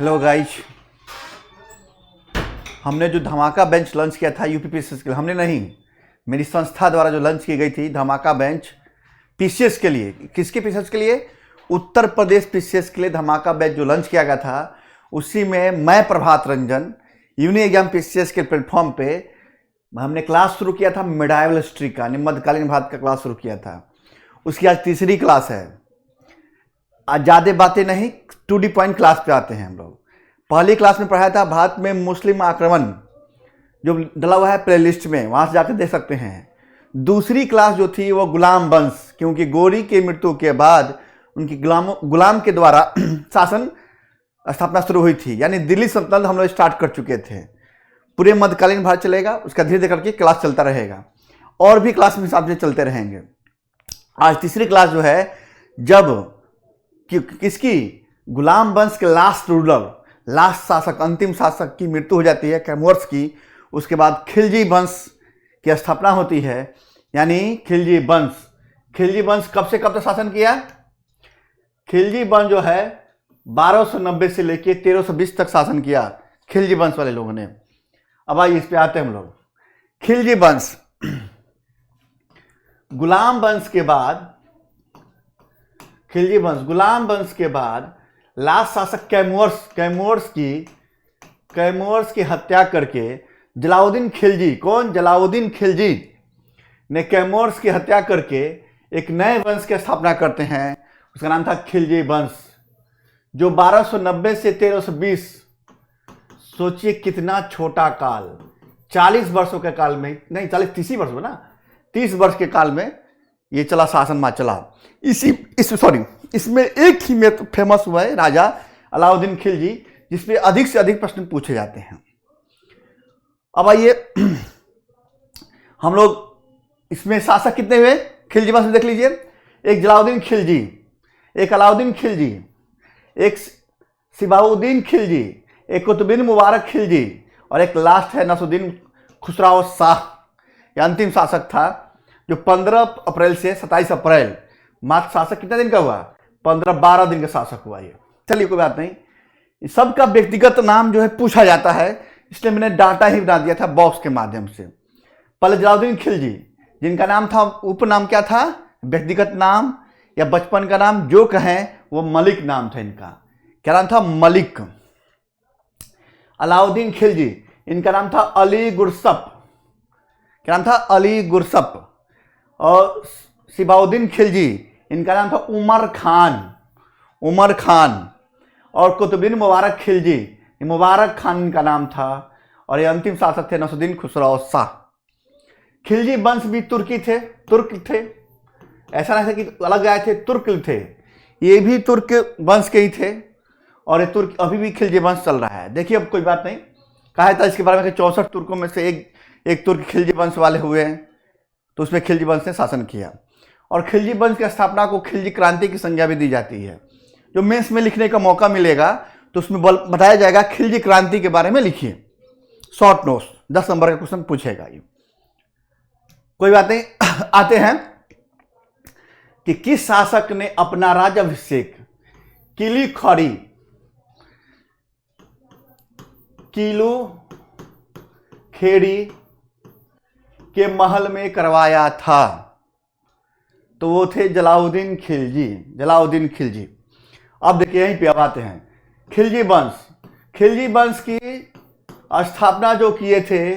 Hello guys, हमने जो धमाका बेंच लॉन्च किया था यूपी पीसीएस के लिए, हमने नहीं, मेरी संस्था द्वारा जो लॉन्च की गई थी धमाका बेंच पीसीएस के लिए। किसके पीसीएस के लिए? उत्तर प्रदेश पीसीएस के लिए धमाका बेंच जो लॉन्च किया गया था, उसी में मैं Prabhat Ranjan uni exam PCS के प्लेटफॉर्म पे हमने क्लास शुरू किया था। मिडाइवल हिस्ट्री का, मध्यकालीन भारत का क्लास शुरू किया था। उसकी आज तीसरी क्लास है। आज ज़्यादा बातें नहीं, टू दी पॉइंट क्लास पे आते हैं हम लोग। पहली क्लास में पढ़ाया था भारत में मुस्लिम आक्रमण, जो डला हुआ है प्लेलिस्ट में, वहाँ से जाकर देख सकते हैं। दूसरी क्लास जो थी वो गुलाम वंश, क्योंकि गोरी की मृत्यु के बाद उनकी गुलाम के द्वारा शासन स्थापना शुरू हुई थी, यानी दिल्ली सल्तनत हम लोग स्टार्ट कर चुके थे। पूरे मध्यकालीन भारत चलेगा, उसका धीरे धीरे करके क्लास चलता रहेगा और भी क्लास में हिसाब से चलते रहेंगे। आज तीसरी क्लास जो है, जब किसकी, गुलाम वंश के लास्ट रूलर, लास्ट शासक, अंतिम शासक की मृत्यु हो जाती है कैमूर्स की, उसके बाद खिलजी वंश की स्थापना होती है। यानी खिलजी वंश कब से कब तक शासन किया? खिलजी वंश जो है 1290 से लेके 1320 तक शासन किया खिलजी वंश वाले लोगों ने। अब आइए इस पे आते हैं हम लोग। खिलजी वंश, गुलाम वंश के बाद, खिलजी वंश गुलाम वंश के बाद लास्ट शासक कैमूर्स की हत्या करके जलाउद्दीन खिलजी, कौन? जलाउद्दीन खिलजी ने कैमूर्स की हत्या करके एक नए वंश की स्थापना करते हैं। उसका नाम था खिलजी वंश, जो 1290 से 1320, सोचिए कितना छोटा काल, 40 वर्षों के काल में, नहीं 30 वर्ष में ना, 30 वर्ष के काल में ये चला, शासन में चला। इसमें एक ही में तो फेमस हुआ है राजा अलाउद्दीन खिलजी, जिसपे अधिक से अधिक प्रश्न पूछे जाते हैं। अब आइए हम लोग इसमें शासक कितने हुए खिलजी वंश में देख लीजिए। एक जलाउद्दीन खिलजी, एक अलाउद्दीन खिलजी, एक सिबाउद्दीन खिलजी, एक कुतुबुद्दीन मुबारक खिलजी, और एक लास्ट है नसरुद्दीन खुसराव शाह। यह अंतिम शासक था, जो 15 अप्रैल से 27 अप्रैल, मात्र शासक कितने दिन का हुआ? 15-12 दिन का शासक हुआ ये। चलिए कोई बात नहीं, सबका व्यक्तिगत नाम जो है पूछा जाता है, इसलिए मैंने डाटा ही बना दिया था बॉक्स के माध्यम से। पहले जलाउद्दीन खिलजी, जिनका नाम था, उपनाम क्या था, व्यक्तिगत नाम या बचपन का नाम जो कहें, वो मलिक नाम था इनका। क्या नाम था? मलिक। अलाउद्दीन खिलजी, इनका नाम था अली गुरसप। क्या नाम था? अली गुरसप। और सिबाउद्दीन खिलजी, इनका नाम था उमर खान। और कुतुबुद्दीन मुबारक खिलजी, मुबारक खान इनका नाम था। और ये अंतिम शासक थे नसरुद्दीन खुसराव शाह। खिलजी वंश भी तुर्क थे, ऐसा नहीं था कि अलग आए थे, तुर्क थे, ये भी तुर्क वंश के ही थे। और ये तुर्क अभी भी खिलजी वंश चल रहा है। देखिए अब कोई बात नहीं, कहा था इसके बारे में 64 तुर्कों में से एक तुर्क खिलजी वंश वाले हुए हैं, तो उसमें खिलजी वंश ने शासन किया। और खिलजी वंश की स्थापना को खिलजी क्रांति की संज्ञा भी दी जाती है। जो मेंस में लिखने का मौका मिलेगा तो उसमें बताया जाएगा खिलजी क्रांति के बारे में लिखिए, शॉर्ट नोट्स, 10 नंबर का क्वेश्चन पूछेगा ये। कोई बात नहीं, आते हैं कि किस शासक ने अपना राज्याभिषेक किलू खेड़ी के महल में करवाया था? तो वो थे जलाउद्दीन खिलजी। अब देखिए यहीं पे अब आते हैं खिलजी वंश की स्थापना जो किए थे,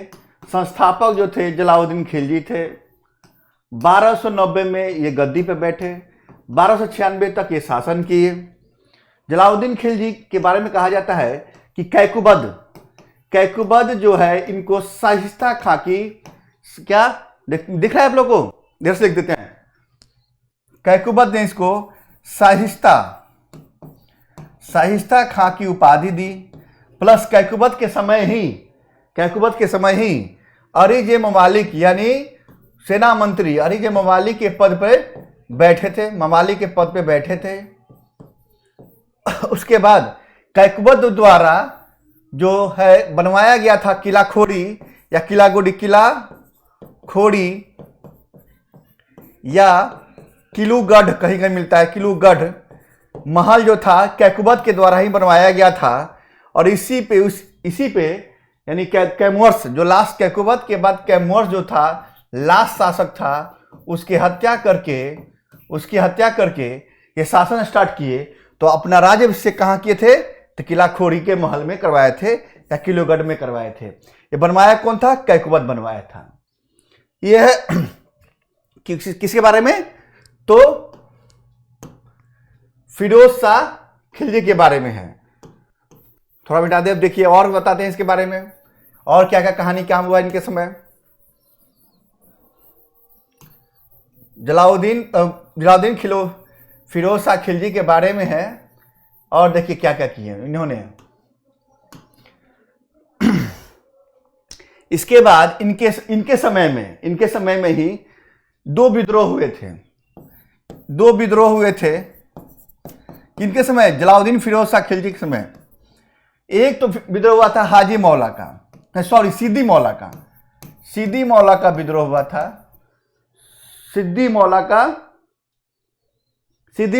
संस्थापक जो थे जलाउद्दीन खिलजी थे। 1290 में ये गद्दी पे बैठे, 1296 तक ये शासन किए। जलाउद्दीन खिलजी के बारे में कहा जाता है कि कैकुबद जो है, इनको शाइस्ता खां की, क्या दिख रहा है आप लोग को? देर से लिख देते हैं। कैकुबद ने इसको शाइस्ता खां की उपाधि दी। प्लस कैकुबद के समय ही अरिज ममालिक, यानी सेना मंत्री अरिज ममालिक के पद पर बैठे थे। उसके बाद कैकुबद द्वारा जो है बनवाया गया था किला खोड़ी या किलूगढ़, कहीं कहीं मिलता है किलूगढ़, महल जो था कैकुबद के द्वारा ही बनवाया गया था। और इसी पे यानी कैमर्स जो लास्ट कैकुबत के बाद कैमर्स जो था लास्ट शासक था, उसकी हत्या करके ये शासन स्टार्ट किए। तो अपना राज्याभिषेक कहाँ किए थे? तो किला खोरी के महल में करवाए थे या किलोगढ़ में करवाए थे। ये बनवाया कौन था? कैकुबत बनवाया था। यह है किसके बारे में? तो फिरोज शाह खिलजी के बारे में है। थोड़ा मिटा दे, अब देखिए और बताते हैं इसके बारे में और क्या क्या कहानी क्या हुआ इनके समय। जलाउद्दीन फिरोज शाह खिलजी के बारे में है। और देखिए क्या क्या किए इन्होंने। इसके बाद इनके समय में ही दो विद्रोह हुए थे। किनके समय? जलाउद्दीन फिरोज शाह खिलजी के समय। एक तो विद्रोह हुआ था हाजी मौला का, सॉरी सिद्दी मौला का विद्रोह हुआ था। सिद्दी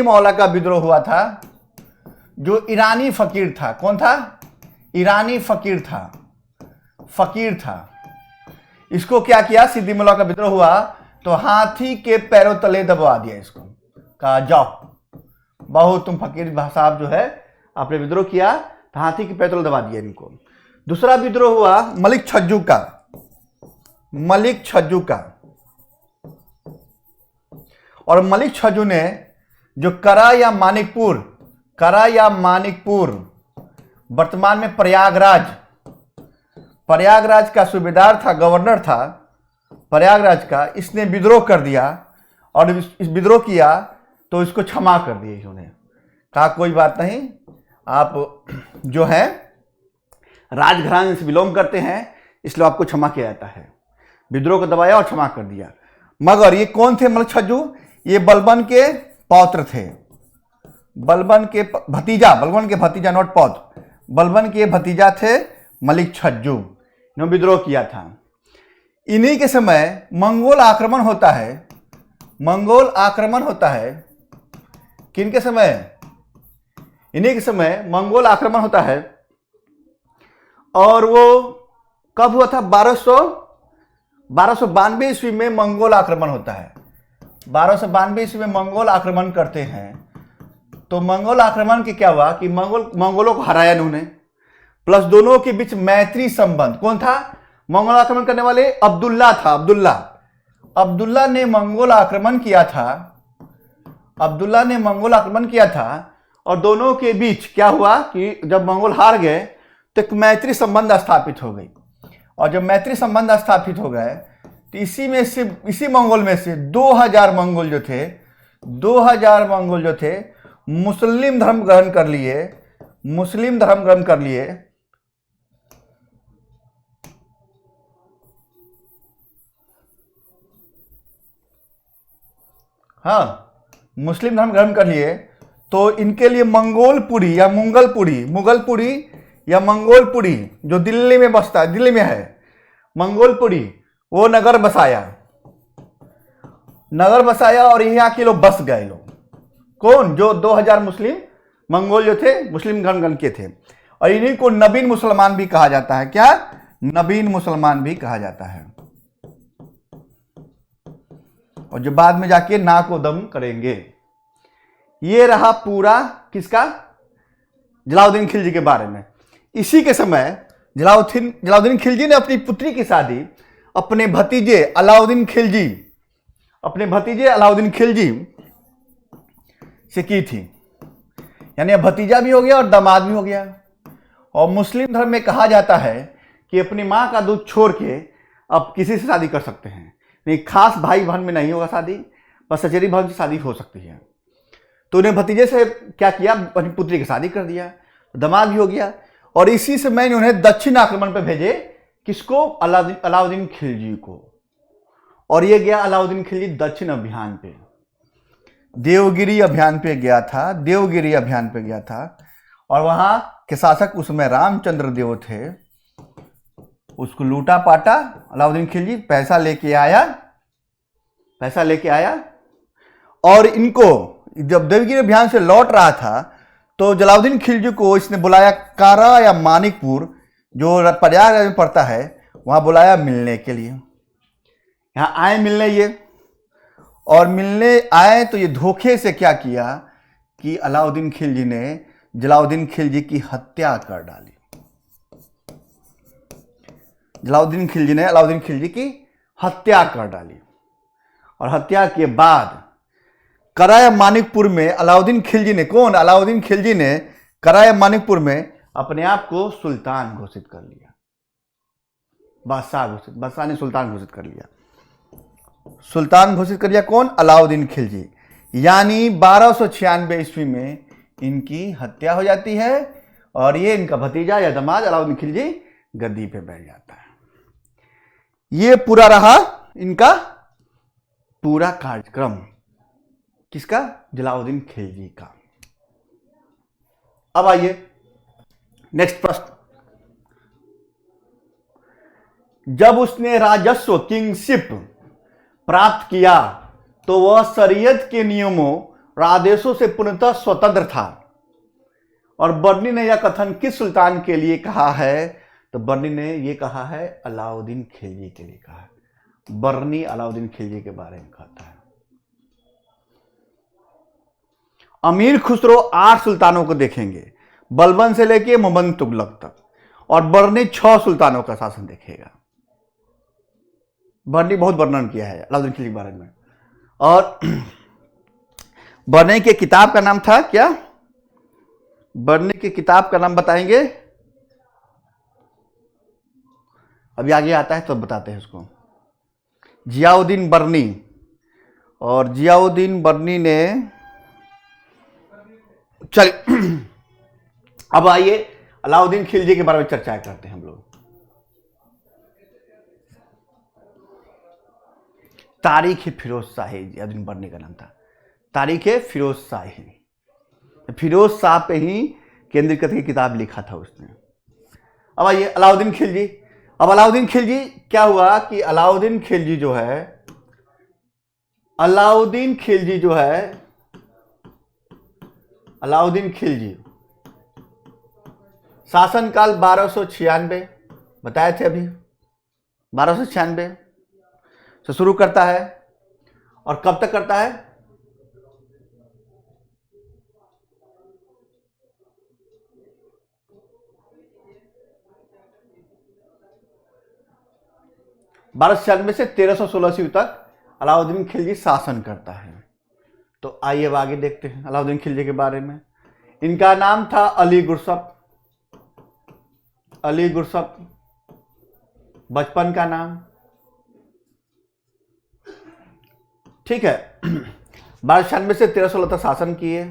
मौला का विद्रोह हुआ था, जो ईरानी फकीर था। कौन था? ईरानी फकीर था। इसको क्या किया? सिद्दी मौला का विद्रोह हुआ तो हाथी के पैरों तले दबा दिया इसको, कहा जाओ बहुत तुम फकीर साहब जो है आपने विद्रोह किया, तो हाथी के पैरों तले दबा दिया इनको। दूसरा विद्रोह हुआ मलिक छज्जू का। और मलिक छज्जू ने जो करा या मानिकपुर वर्तमान में प्रयागराज का सूबेदार था, गवर्नर था प्रयागराज का, इसने विद्रोह कर दिया। और इस विद्रोह किया तो इसको क्षमा कर दिया इन्होंने, कहा कोई बात नहीं, आप जो है राजघराने से बिलोंग करते हैं इसलिए आपको क्षमा किया जाता है। विद्रोह को दबाया और क्षमा कर दिया। मगर ये कौन थे मलिक छज्जू? ये बलबन के पौत्र थे, बलबन के भतीजा नॉट पौत्र, बलबन के भतीजा थे मलिक छज्जू। इन्होंने विद्रोह किया था। इन्हीं के समय मंगोल आक्रमण होता है। किनके समय? इन्हीं के समय मंगोल आक्रमण होता है। और वो कब हुआ था? 1292 ईस्वी में मंगोल आक्रमण होता है। 1292 ईस्वी में मंगोल आक्रमण करते हैं। तो मंगोल आक्रमण के क्या हुआ कि मंगोलों को हराया इन्होंने, प्लस दोनों के बीच मैत्री संबंध। कौन था? मंगोल आक्रमण करने वाले अब्दुल्ला था। अब्दुल्ला ने मंगोल आक्रमण किया था। और दोनों के बीच क्या हुआ कि जब मंगोल हार गए तो एक मैत्री संबंध स्थापित हो गई। और जब मैत्री संबंध स्थापित हो गए तो इसी मंगोल में से 2000 मंगोल जो थे मुस्लिम धर्म ग्रहण कर लिए। हाँ, मुस्लिम धर्म ग्रहण कर लिए। तो इनके लिए मंगोलपुरी या मंगोलपुरी जो दिल्ली में है, मंगोलपुरी, वो नगर बसाया और यहाँ के लोग बस गए लोग। कौन? जो 2000 मंगोल जो थे मुस्लिम धर्म के थे। और इन्हीं को नवीन मुसलमान भी कहा जाता है। क्या? नवीन मुसलमान भी कहा जाता है। और जो बाद में जाके नाको दम करेंगे। ये रहा पूरा किसका? जलाउद्दीन खिलजी के बारे में। इसी के समय जलाउद्दीन खिलजी ने अपनी पुत्री की शादी अपने भतीजे अलाउद्दीन खिलजी से की थी। यानी अब भतीजा भी हो गया और दामाद भी हो गया। और मुस्लिम धर्म में कहा जाता है कि अपनी माँ का दूध छोड़ के अब किसी से शादी कर सकते हैं, नहीं खास भाई बहन में नहीं होगा शादी, बस सचेरी भाव से शादी हो सकती है। तो उन्हें भतीजे से क्या किया? अपनी पुत्री की शादी कर दिया, दामाद भी हो गया। और इसी से मैंने उन्हें दक्षिण आक्रमण पर भेजे। किसको? अलाउद्दीन खिलजी को। और ये गया अलाउद्दीन खिलजी दक्षिण अभियान पे, देवगिरी अभियान पे गया था। और वहां के शासक उसमें रामचंद्र देव थे। उसको लूटा पाटा अलाउद्दीन खिलजी, पैसा लेके आया। और इनको जब देवगिरी अभियान से लौट रहा था तो जलालुद्दीन खिलजी को इसने बुलाया कारा या मानिकपुर, जो प्रयागराज में पड़ता है, वहां बुलाया मिलने के लिए। यहाँ आए मिलने ये, और मिलने आए तो ये धोखे से क्या किया कि अलाउद्दीन खिलजी ने जलालुद्दीन खिलजी की हत्या कर डाली। जलालुद्दीन खिलजी ने अलाउद्दीन खिलजी की हत्या कर डाली, और हत्या के बाद कराया मानिकपुर में अलाउद्दीन खिलजी ने, कौन? अलाउद्दीन खिलजी ने कराया मानिकपुर में अपने आप को सुल्तान घोषित कर लिया, बादशाह ने सुल्तान घोषित कर लिया। सुल्तान घोषित कर लिया कौन? अलाउद्दीन खिलजी। यानी 1296 ईस्वी में इनकी हत्या हो जाती है, और ये इनका भतीजा या दामाद अलाउद्दीन खिलजी गद्दी पे बैठ जाता है। ये पूरा रहा इनका पूरा कार्यक्रम, किसका? जलालुद्दीन खिलजी का। अब आइए नेक्स्ट प्रश्न। जब उसने राजस्व किंगशिप प्राप्त किया तो वह शरीयत के नियमों और आदेशों से पूर्णतः स्वतंत्र था। और बर्नी ने यह कथन किस सुल्तान के लिए कहा है? तो बर्नी ने यह कहा है अलाउद्दीन खिलजी के लिए कहा है। बर्नी अलाउद्दीन खिलजी के बारे में कहता है। अमीर खुसरो 8 सुल्तानों को देखेंगे, बलबन से लेके मोहम्मद तुगलक तक, और बर्नी 6 सुल्तानों का शासन देखेगा। बर्नी बहुत वर्णन किया है अलाउद्दीन खिलजी के बारे में। और बर्नी के किताब का नाम था क्या? बर्नी की किताब का नाम बताएंगे? अभी आगे आता है तो बताते हैं उसको। जियाउद्दीन बर्नी। और जियाउद्दीन बर्नी ने, चल अब आइए अलाउद्दीन खिलजी के बारे में चर्चा करते हैं हम लोग। तारीख फिरोज शाही, जियाउद्दीन बर्नी का नाम था। तारीख फिरोज शाही, फिरोज शाह पे ही केंद्रित करके किताब लिखा था उसने। अब आइए अलाउद्दीन खिलजी। अब अलाउद्दीन खिलजी क्या हुआ कि अलाउद्दीन खिलजी शासनकाल 1296 बताए थे अभी, 1296 से शुरू करता है, और कब तक करता है? (1296 से 1316 ईस्वी तक अलाउद्दीन खिलजी शासन करता है। तो आइए अब आगे देखते हैं अलाउद्दीन खिलजी के बारे में। इनका नाम था अली गुरसप। बचपन का नाम, ठीक है। 1296 से 1316 तक शासन किए।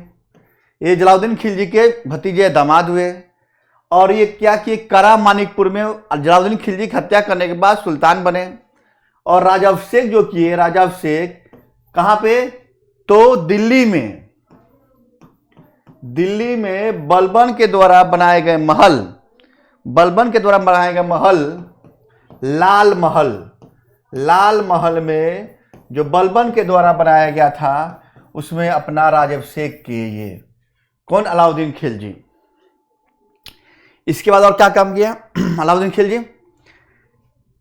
ये जलालुद्दीन खिलजी के भतीजे दामाद हुए, और ये क्या किए? करा मानिकपुर में जलालुद्दीन खिलजी की हत्या करने के बाद सुल्तान बने। और राजाभिषेक जो किए, राजाभिषेक कहां पे? तो दिल्ली में बलबन के द्वारा बनाए गए महल, लाल महल में जो बलबन के द्वारा बनाया गया था, उसमें अपना राजाभिषेक किए ये कौन? अलाउद्दीन खिलजी। इसके बाद और क्या काम किया अलाउद्दीन खिलजी?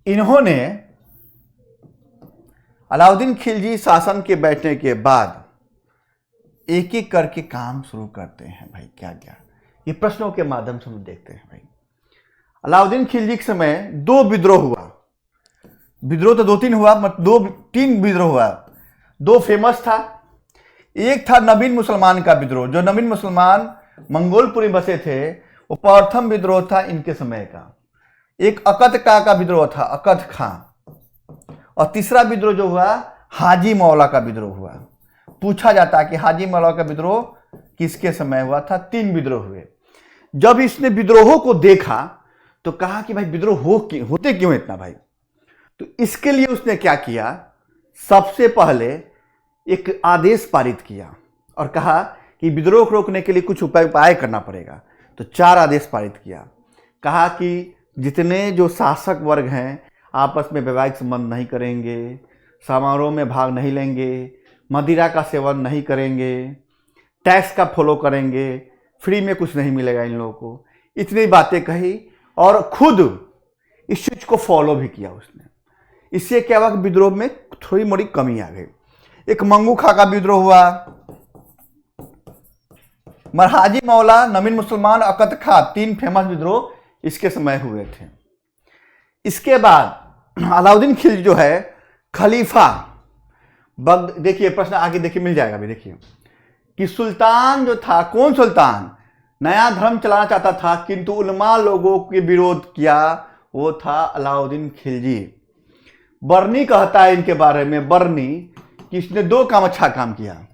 इन्होंने अलाउद्दीन खिलजी शासन के बैठने के बाद एक एक करके काम शुरू करते हैं भाई। क्या क्या ये प्रश्नों के माध्यम से हम देखते हैं भाई। अलाउद्दीन खिलजी के समय 2 विद्रोह हुआ। विद्रोह तो 2-3 हुआ, 2-3 विद्रोह हुआ। 2 फेमस था। एक था नवीन मुसलमान का विद्रोह, जो नवीन मुसलमान मंगोलपुरी बसे थे, वो प्रथम विद्रोह था इनके समय का। एक अकद का विद्रोह था, अकद खां। और तीसरा विद्रोह जो हुआ, हाजी मौला का विद्रोह हुआ। पूछा जाता है कि हाजी मौला का विद्रोह किसके समय हुआ था? 3 विद्रोह हुए। जब इसने विद्रोहों को देखा तो कहा कि भाई विद्रोह होते क्यों इतना भाई? तो इसके लिए उसने क्या किया? सबसे पहले एक आदेश पारित किया और कहा कि विद्रोह को रोकने के लिए कुछ उपाय करना पड़ेगा। तो 4 आदेश पारित किया। कहा कि जितने जो शासक वर्ग हैं आपस में वैवाहिक संबंध नहीं करेंगे, समारोह में भाग नहीं लेंगे, मदिरा का सेवन नहीं करेंगे, टैक्स का फॉलो करेंगे, फ्री में कुछ नहीं मिलेगा इन लोगों को, इतनी बातें कही और खुद इस चीज को फॉलो भी किया उसने। इससे क्या हुआ कि विद्रोह में थोड़ी मोड़ी कमी आ गई। एक मंगू खा का विद्रोह हुआ, मरहाजी मौला, नमीन मुसलमान, अकत खा, 3 फेमस विद्रोह इसके समय हुए थे। इसके बाद अलाउद्दीन खिलजी जो है खलीफा, देखिए प्रश्न आगे देखिए मिल जाएगा अभी, देखिए कि सुल्तान जो था, कौन सुल्तान नया धर्म चलाना चाहता था किंतु उलमा लोगों के विरोध किया, वो था अलाउद्दीन खिलजी। बर्नी कहता है इनके बारे में, बर्नी, कि इसने 2 काम अच्छा काम किया।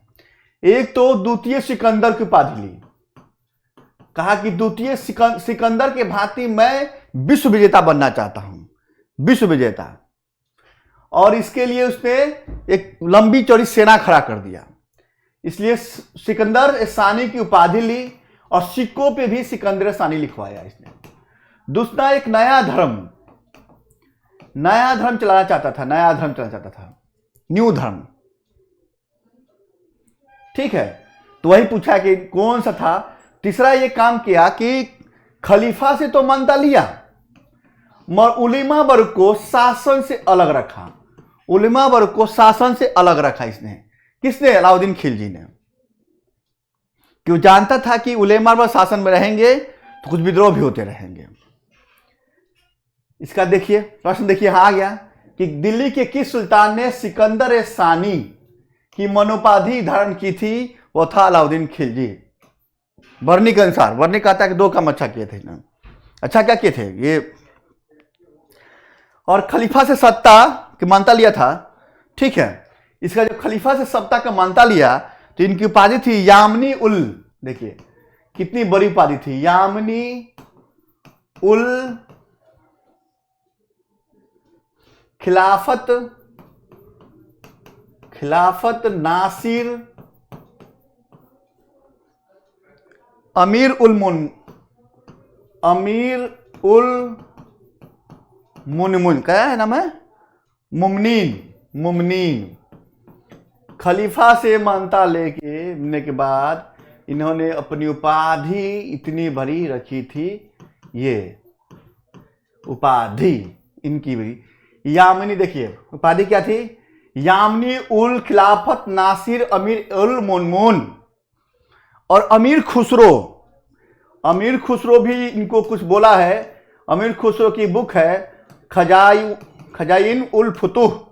एक तो द्वितीय सिकंदर की उपाधि ली, कहा कि द्वितीय सिकंदर के भांति मैं विश्व विजेता बनना चाहता हूं, विश्व विजेता। और इसके लिए उसने एक लंबी चौड़ी सेना खड़ा कर दिया, इसलिए सिकंदर सानी की उपाधि ली और सिक्कों पे भी सिकंदर सानी लिखवाया इसने। दूसरा, एक नया धर्म चलाना चाहता था, न्यू धर्म। ठीक है, तो वही पूछा कि कौन सा था। तीसरा ये काम किया कि खलीफा से तो मानता लिया, मगर उलेमा वर्ग को शासन से अलग रखा, उलेमा वर्ग को शासन से अलग रखा इसने। किसने? अलाउद्दीन खिलजी ने। क्यों? जानता था कि उलेमा वर्ग शासन में रहेंगे तो कुछ विद्रोह भी होते रहेंगे। इसका देखिए प्रश्न, देखिए आ गया कि दिल्ली के किस सुल्तान ने सिकंदर सानी की मनोपाधि धारण की थी? वो था अलाउद्दीन खिलजी। बर्नी के अनुसार, बर्नी कहता है कि 2 काम अच्छा किए थे ना। अच्छा क्या किए थे ये? और खलीफा से सत्ता की मानता लिया था। ठीक है, इसका जब खलीफा से सत्ता का मानता लिया तो इनकी उपाधि थी यामनी उल। देखिए कितनी बड़ी उपाधि थी, यामनी उल खिलाफत नासिर अमीर उल मुनमुन, क्या है नाम है? मुमनीन। खलीफा से मानता लेने के बाद इन्होंने अपनी उपाधि इतनी बड़ी रखी थी, ये उपाधि इनकी बड़ी यामिनी। देखिए उपाधि क्या थी? यामिनी उल खिलाफत नासिर अमीर उल मुनमुन। और अमीर खुसरो भी इनको कुछ बोला है। अमीर खुसरो की बुक है खजाइन उल फुतूह।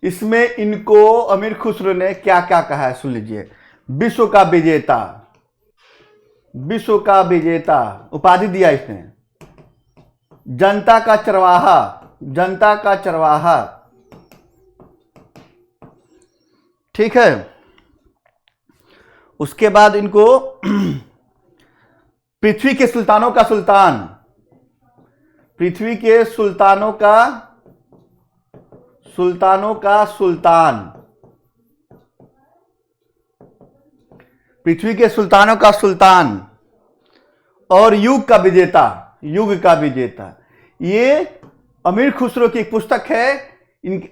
इसमें इनको अमीर खुसरो ने क्या क्या कहा है सुन लीजिए। विश्व का विजेता उपाधि दिया इसने। जनता का चरवाहा। ठीक है, उसके बाद इनको पृथ्वी के सुल्तानों का सुल्तान, पृथ्वी के सुल्तानों का सुल्तान और युग का विजेता। ये अमीर खुसरो की एक पुस्तक है।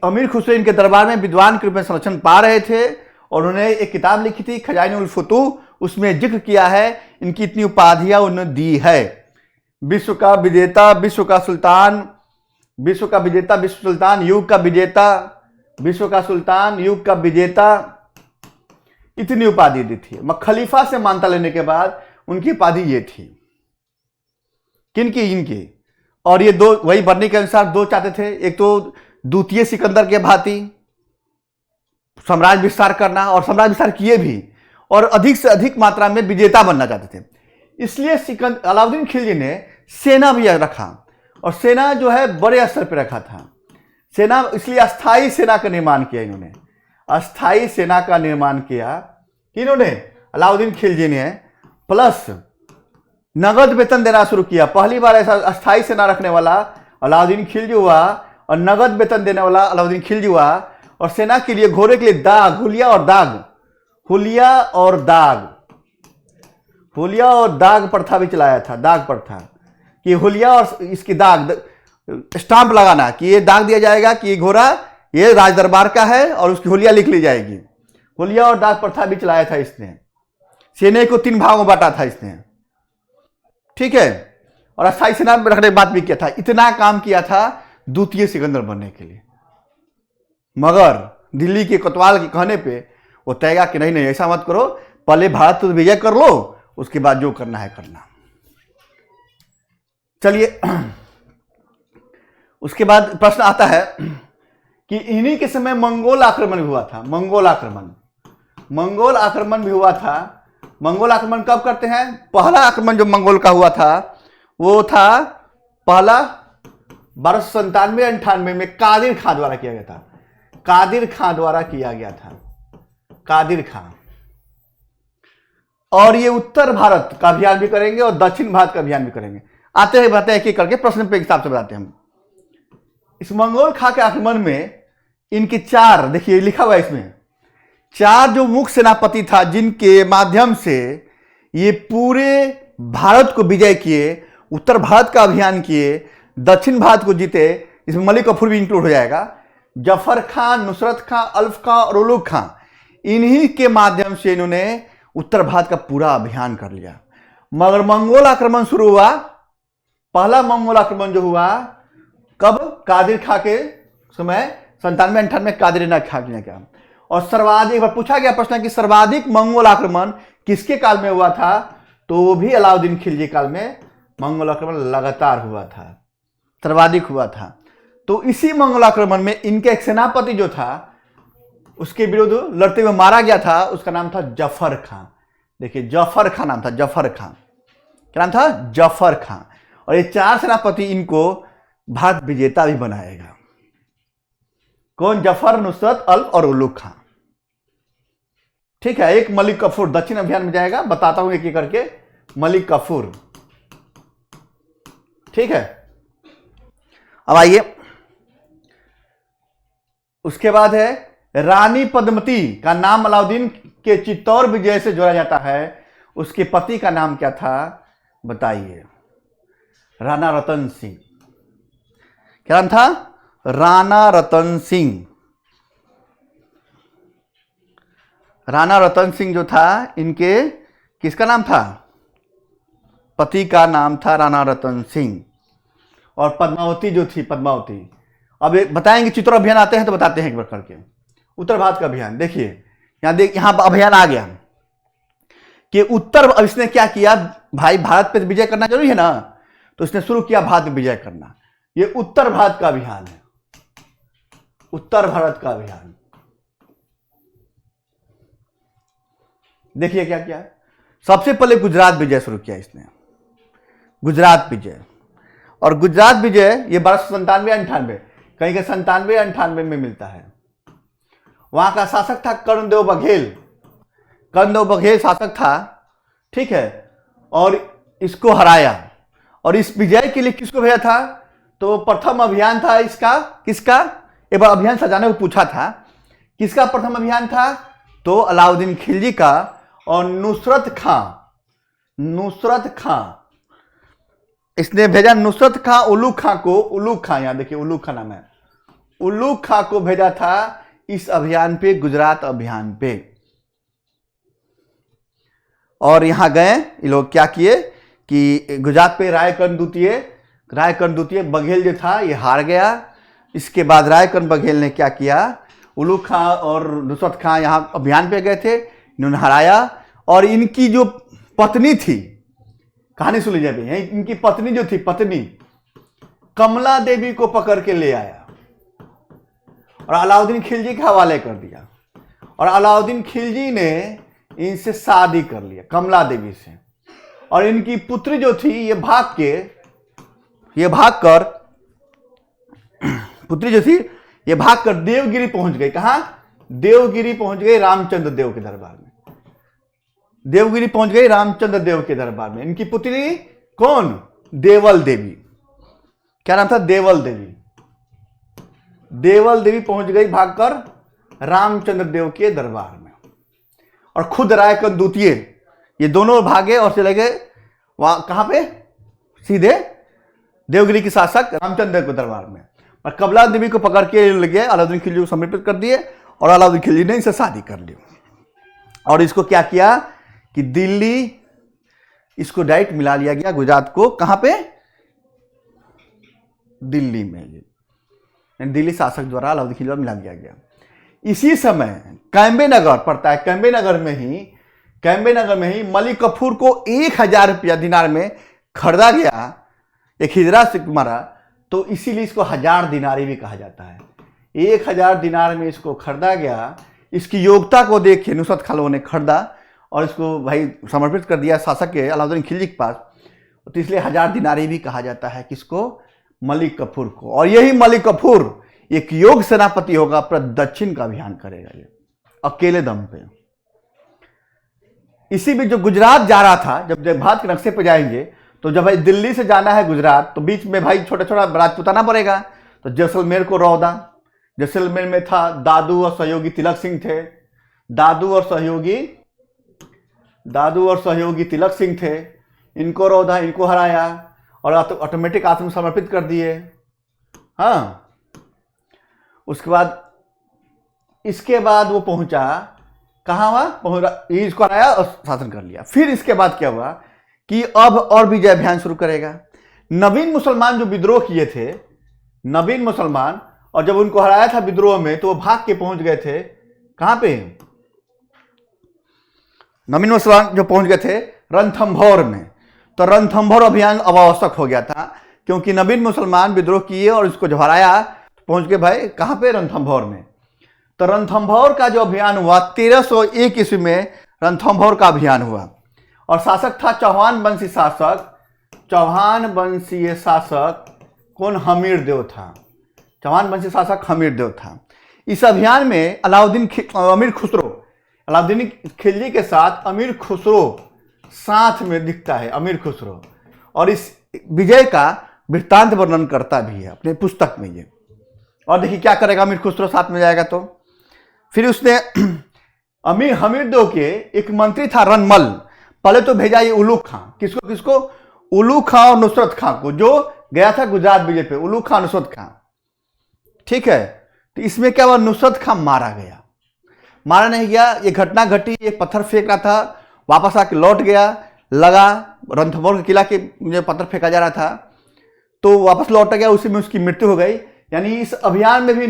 अमीर खुसरो इनके दरबार में विद्वान के रूप में संरक्षण पा रहे थे और उन्होंने एक किताब लिखी थी खजाइन उल फुतूह। उसमें जिक्र किया है इनकी इतनी उपाधियां उन्होंने दी है। विश्व का विजेता, विश्व का सुल्तान, विश्व का विजेता, विश्व सुल्तान, युग का विजेता, विश्व का सुल्तान, युग का विजेता, इतनी उपाधि दी थी। खलीफा से मानता लेने के बाद उनकी उपाधि ये थी। किनकी? इनकी। और ये 2 वही बर्नी के अनुसार 2 चाहते थे। एक तो द्वितीय सिकंदर के भांति साम्राज्य विस्तार करना, और साम्राज्य विस्तार किए भी, और अधिक से अधिक मात्रा में विजेता बनना चाहते थे। इसलिए अलाउद्दीन खिलजी ने सेना भी रखा, और सेना जो है बड़े स्तर पर रखा था। सेना, इसलिए अस्थाई सेना का निर्माण किया इन्होंने। अस्थाई सेना का निर्माण किया इन्होंने, अलाउद्दीन खिलजी ने, प्लस नगद वेतन देना शुरू किया। पहली बार ऐसा अस्थाई सेना रखने वाला अलाउद्दीन खिलजी हुआ, और नगद वेतन देने वाला अलाउद्दीन खिलजी हुआ। और सेना के लिए, घोड़े के लिए दाग, हुलिया और दाग प्रथा भी चलाया था। दाग प्रथा कि हुलिया और इसकी दाग, स्टाम्प लगाना कि ये दाग दिया जाएगा कि ये घोड़ा ये राज दरबार का है, और उसकी हुलिया लिख ली जाएगी। हुलिया और दाग प्रथा भी चलाया था इसने, सेना को 3 भागों में बांटा था इसने, ठीक है, और अस्थायी सेना में रखने की बात भी किया था। इतना काम किया था द्वितीय सिकंदर बनने के लिए, मगर दिल्ली के कोतवाल के कहने पे वो तयगा कि नहीं ऐसा मत करो, पहले भारत तो विजय कर लो, उसके बाद जो करना है करना। चलिए, उसके बाद प्रश्न आता है कि इन्हीं के समय मंगोल आक्रमण भी हुआ था। मंगोल आक्रमण भी हुआ था। मंगोल आक्रमण कब करते हैं? पहला आक्रमण जो मंगोल का हुआ था वो था पहला 1297-98 में कादिर खां द्वारा किया गया था। कादिर खां द्वारा किया गया था, कादिर खां। और ये उत्तर भारत का अभियान भी करेंगे और दक्षिण भारत का अभियान भी करेंगे। आते हैं बताते हैं एक करके, प्रश्न पे हिसाब से बताते हैं हम। इस मंगोल खां के आक्रमण में इनके 4, देखिए लिखा हुआ है इसमें, 4 जो मुख्य सेनापति था जिनके माध्यम से ये पूरे भारत को विजय किए, उत्तर भारत का अभियान किए, दक्षिण भारत को जीते। इसमें मलिक कफूर भी इंक्लूड हो जाएगा। जफर खान, नुसरत खां, अल्फ खां और उलुग खां, इन्हीं के माध्यम से इन्होंने उत्तर भारत का पूरा अभियान कर लिया। मगर मंगोल आक्रमण शुरू हुआ, पहला मंगोल आक्रमण जो हुआ कब? कादिर खां के समय 97-98 कादिर खां ने किया। और सर्वाधिक, एक बार पूछा गया प्रश्न कि सर्वाधिक मंगोल आक्रमण किसके काल में हुआ था? तो वो भी अलाउद्दीन खिलजी काल में मंगोल आक्रमण लगातार हुआ था, सर्वाधिक हुआ था। तो इसी मंगोल आक्रमण में इनके एक सेनापति जो था उसके विरुद्ध लड़ते हुए मारा गया था, उसका नाम था जफर खां। देखिए जफर खां नाम था, जफर खां। क्या नाम था? जफर खां। और ये 4 सेनापति इनको भारत विजेता भी बनाएगा। कौन? जफर, नुसरत, अल्फ और उलुग खां। ठीक है। एक मलिक कफूर दक्षिण अभियान में जाएगा, बताता हूं एक एक करके। मलिक कफूर, ठीक है। अब आइए, उसके बाद है रानी पद्मती का नाम अलाउद्दीन के चित्तौड़ विजय से जोड़ा जाता है। उसके पति का नाम क्या था बताइए? राणा रतन सिंह। क्या नाम था? राणा रतन सिंह। राणा रतन सिंह जो था, इनके किसका नाम था? पति का नाम था राणा रतन सिंह। और पद्मावती जो थी, पद्मावती। अब बताएंगे, चित्तौड़ अभियान आते हैं तो बताते हैं एक बार करके। उत्तर भारत का अभियान देखिए, यहां अभियान आ गया कि उत्तर, अब इसने क्या किया भाई, भारत पे विजय करना जरूरी है ना, तो इसने शुरू किया भारत पे विजय करना। ये उत्तर भारत का अभियान है, उत्तर भारत का अभियान। देखिए क्या किया। सबसे पहले गुजरात विजय शुरू किया इसने, गुजरात विजय। और गुजरात विजय ये 1297-98, कहीं के 97-98 में मिलता है। वहां का शासक था कर्णदेव बघेल। कर्णदेव बघेल शासक था, ठीक है। और इसको हराया। और इस विजय के लिए किसको भेजा था? तो प्रथम अभियान था इसका, किसका? एक बार अभियान सजाने को पूछा था, किसका प्रथम अभियान था? तो अलाउद्दीन खिलजी का। और नुसरत खां, नुसरत खां इसने भेजा। नुसरत खां उलुग खां को, उलुग खां, यहां देखिए उलुग खां नाम है, उलुग खां को भेजा था इस अभियान पे, गुजरात अभियान पे। और यहां गए ये लोग, क्या किए कि गुजरात पे रायकर्ण द्वितीय बघेल जो था ये हार गया। इसके बाद रायकर्ण बघेल ने क्या किया, उलुग खां और नुसरत खां यहां अभियान पे गए थे, इन्होंने हराया। और इनकी जो पत्नी थी, कहानी सुन लीजिए यहीं, इनकी पत्नी जो थी, पत्नी कमला देवी को पकड़ के ले आया और अलाउद्दीन खिलजी के हवाले कर दिया। और अलाउद्दीन खिलजी ने इनसे शादी कर लिया, कमला देवी से। और इनकी पुत्री जो थी ये भागकर देवगिरी पहुंच गई। कहां? देवगिरी पहुंच गई, रामचंद्र देव के दरबार में। देवगिरी पहुंच गई रामचंद्र देव के दरबार में। इनकी पुत्री कौन? देवल देवी। क्या नाम था? देवल देवी। देवल देवी पहुंच गई भागकर रामचंद्र देव के दरबार में। और खुद रायकर्ण द्वितीय, ये दोनों भागे और चले गए वहां, कहां पे? सीधे देवगिरी के शासक रामचंद्र देव के दरबार में। और कमला देवी को पकड़ के ले गए, अलाउद्दीन खिलजी को समर्पित कर दिए और अलाउद्दीन खिलजी ने इनसे शादी कर ली। और इसको क्या किया कि दिल्ली, इसको डायरेक्ट मिला लिया गया गुजरात को, कहां पे, दिल्ली में, दिल्ली शासक द्वारा अलाउद्दीन खिलजी द्वारा मिला दिया गया। इसी समय कैम्बे नगर पड़ता है, कैम्बे नगर में ही मलिक कफूर को 1000 रुपया दिनार में खरीदा गया, एक हिजरा से मारा, तो इसीलिए इसको 1000 दिनारी भी कहा जाता है। 1000 दिनार में इसको खरीदा गया। इसकी योग्यता को देखिए नुसरत खान लोगों ने खरीदा और इसको भाई समर्पित कर दिया शासक के अलाउद्दीन खिलजी के पास, तो इसलिए 1000 दिनारी भी कहा जाता है किसको, मलिक कफूर को। और यही मलिक कफूर एक योग्य सेनापति होगा, पर दक्षिण का अभियान करेगा ये अकेले दम पे। इसी बीच जो गुजरात जा रहा था, जब भारत के नक्शे पे जाएंगे तो जब भाई दिल्ली से जाना है गुजरात, तो बीच में भाई छोटा छोटा राजपूताना पड़ेगा, तो जैसलमेर को रौदा, जैसलमेर में था दादू और सहयोगी तिलक सिंह थे, दादू और सहयोगी तिलक सिंह थे, इनको रौदा, इनको हराया और ऑटोमेटिक आत्मसमर्पित कर दिए। हाँ, इसके बाद वो पहुंचा कहाँ, इसको हराया और शासन कर लिया। फिर इसके बाद क्या हुआ कि अब और विजय अभियान शुरू करेगा। नवीन मुसलमान जो विद्रोह किए थे, नवीन मुसलमान, और जब उनको हराया था विद्रोह में, तो वो भाग के पहुंच गए थे कहां पे, नवीन मुसलमान जो पहुंच गए थे रणथंभौर में। तो रणथंभौर अभियान अब आवश्यक हो गया था, क्योंकि नवीन मुसलमान विद्रोह किए और इसको जब हराया तो पहुंच गए भाई कहां पे, रणथंभौर में। तो रणथंभौर का जो अभियान हुआ 1301 ईस्वी में रणथंभौर का अभियान हुआ, और शासक था चौहान वंशीय शासक कौन, हमीर देव था, चौहान वंशीय शासक हमीर देव था। इस अभियान में अलाउद्दीन खिलजी के साथ अमीर खुसरो साथ में दिखता है, अमीर खुसरो, और इस विजय का वृत्तांत वर्णन करता भी है अपने पुस्तक में ये। और देखिए क्या करेगा, अमीर खुसरो साथ में जाएगा। तो फिर उसने हमीर देव के एक मंत्री था रनमल, पहले तो भेजा ये उलूग खां, किसको, उलूग खां और नुसरत खां को, जो गया था गुजरात विजय पे, उलूग खां नुसरत खां, ठीक है। तो इसमें क्या हुआ, नुसरत खां मारा नहीं गया, ये घटना घटी, एक पत्थर फेंक रहा था, वापस आके लौट गया, लगा रणथंभौर के किला के जो पत्थर फेंका जा रहा था, तो वापस लौट गया, उसी में उसकी मृत्यु हो गई। यानी इस अभियान में भी